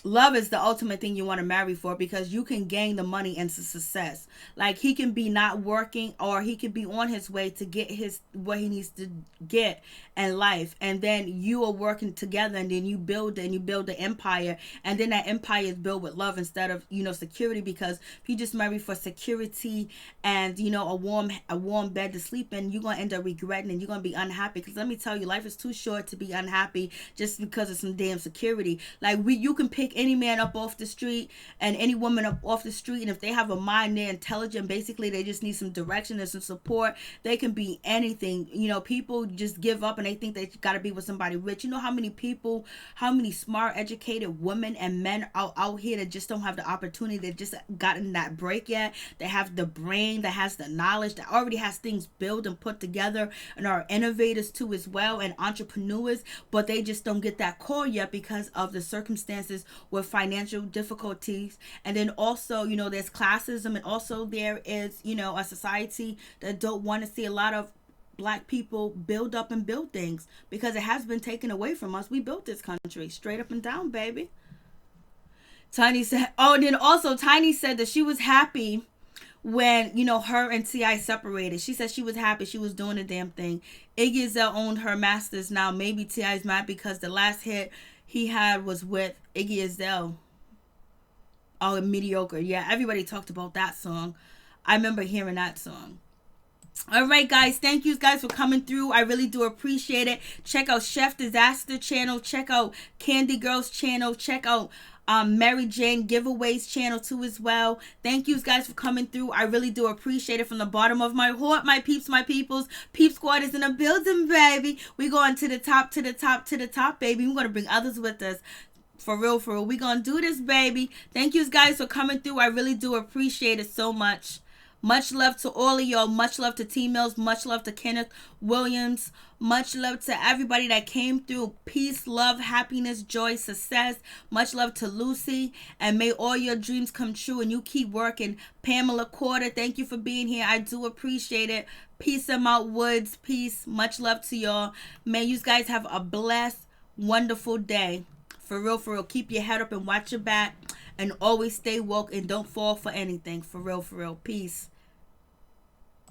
love is the ultimate thing you want to marry for, because you can gain the money into success. Like, he can be not working, or he can be on his way to get what he needs to get in life, and then you are working together, and then you build the empire, and then that empire is built with love instead of security. Because if you just marry for security and a warm bed to sleep in, you're gonna end up regretting, and you're gonna be unhappy. Because let me tell you, life is too short to be unhappy just because of some damn security. Like, you can pick any man up off the street and any woman up off the street, and if they have a mind, they're intelligent, basically they just need some direction and some support, they can be anything. People just give up and they think they gotta be with somebody rich. How many smart, educated women and men out here that just don't have the opportunity, that just gotten that break yet. They have the brain, that has the knowledge, that already has things built and put together, and are innovators too as well, and entrepreneurs, but they just don't get that call yet because of the circumstances with financial difficulties. And then also, there's classism, and also there is, a society that don't want to see a lot of Black people build up and build things, because it has been taken away from us. We built this country straight up and down, baby. Tiny said, and then also Tiny said that she was happy when, her and T.I. separated. She said she was happy. She was doing the damn thing. Iggy Zell owned her masters now. Maybe T.I.'s mad because the last hit he had was with Iggy Azalea. Oh, mediocre. Yeah, everybody talked about that song. I remember hearing that song. All right, guys. Thank you guys for coming through. I really do appreciate it. Check out Chef Disaster channel. Check out Candy Girls channel. Check out Mary Jane Giveaways channel too as well. Thank you guys for coming through. I really do appreciate it from the bottom of my heart. My peeps, my peoples. Peep Squad is in the building, baby. We going to the top, to the top, to the top, baby. We're going to bring others with us. For real, for real. We going to do this, baby. Thank you guys for coming through. I really do appreciate it so much. Much love to all of y'all. Much love to T Mills. Much love to Kenneth Williams. Much love to everybody that came through. Peace, love, happiness, joy, success. Much love to Lucy. And may all your dreams come true and you keep working. Pamela Corder, thank you for being here. I do appreciate it. Peace in Mount Woods. Peace. Much love to y'all. May you guys have a blessed, wonderful day. For real, for real. Keep your head up and watch your back. And always stay woke and don't fall for anything. For real, for real. Peace.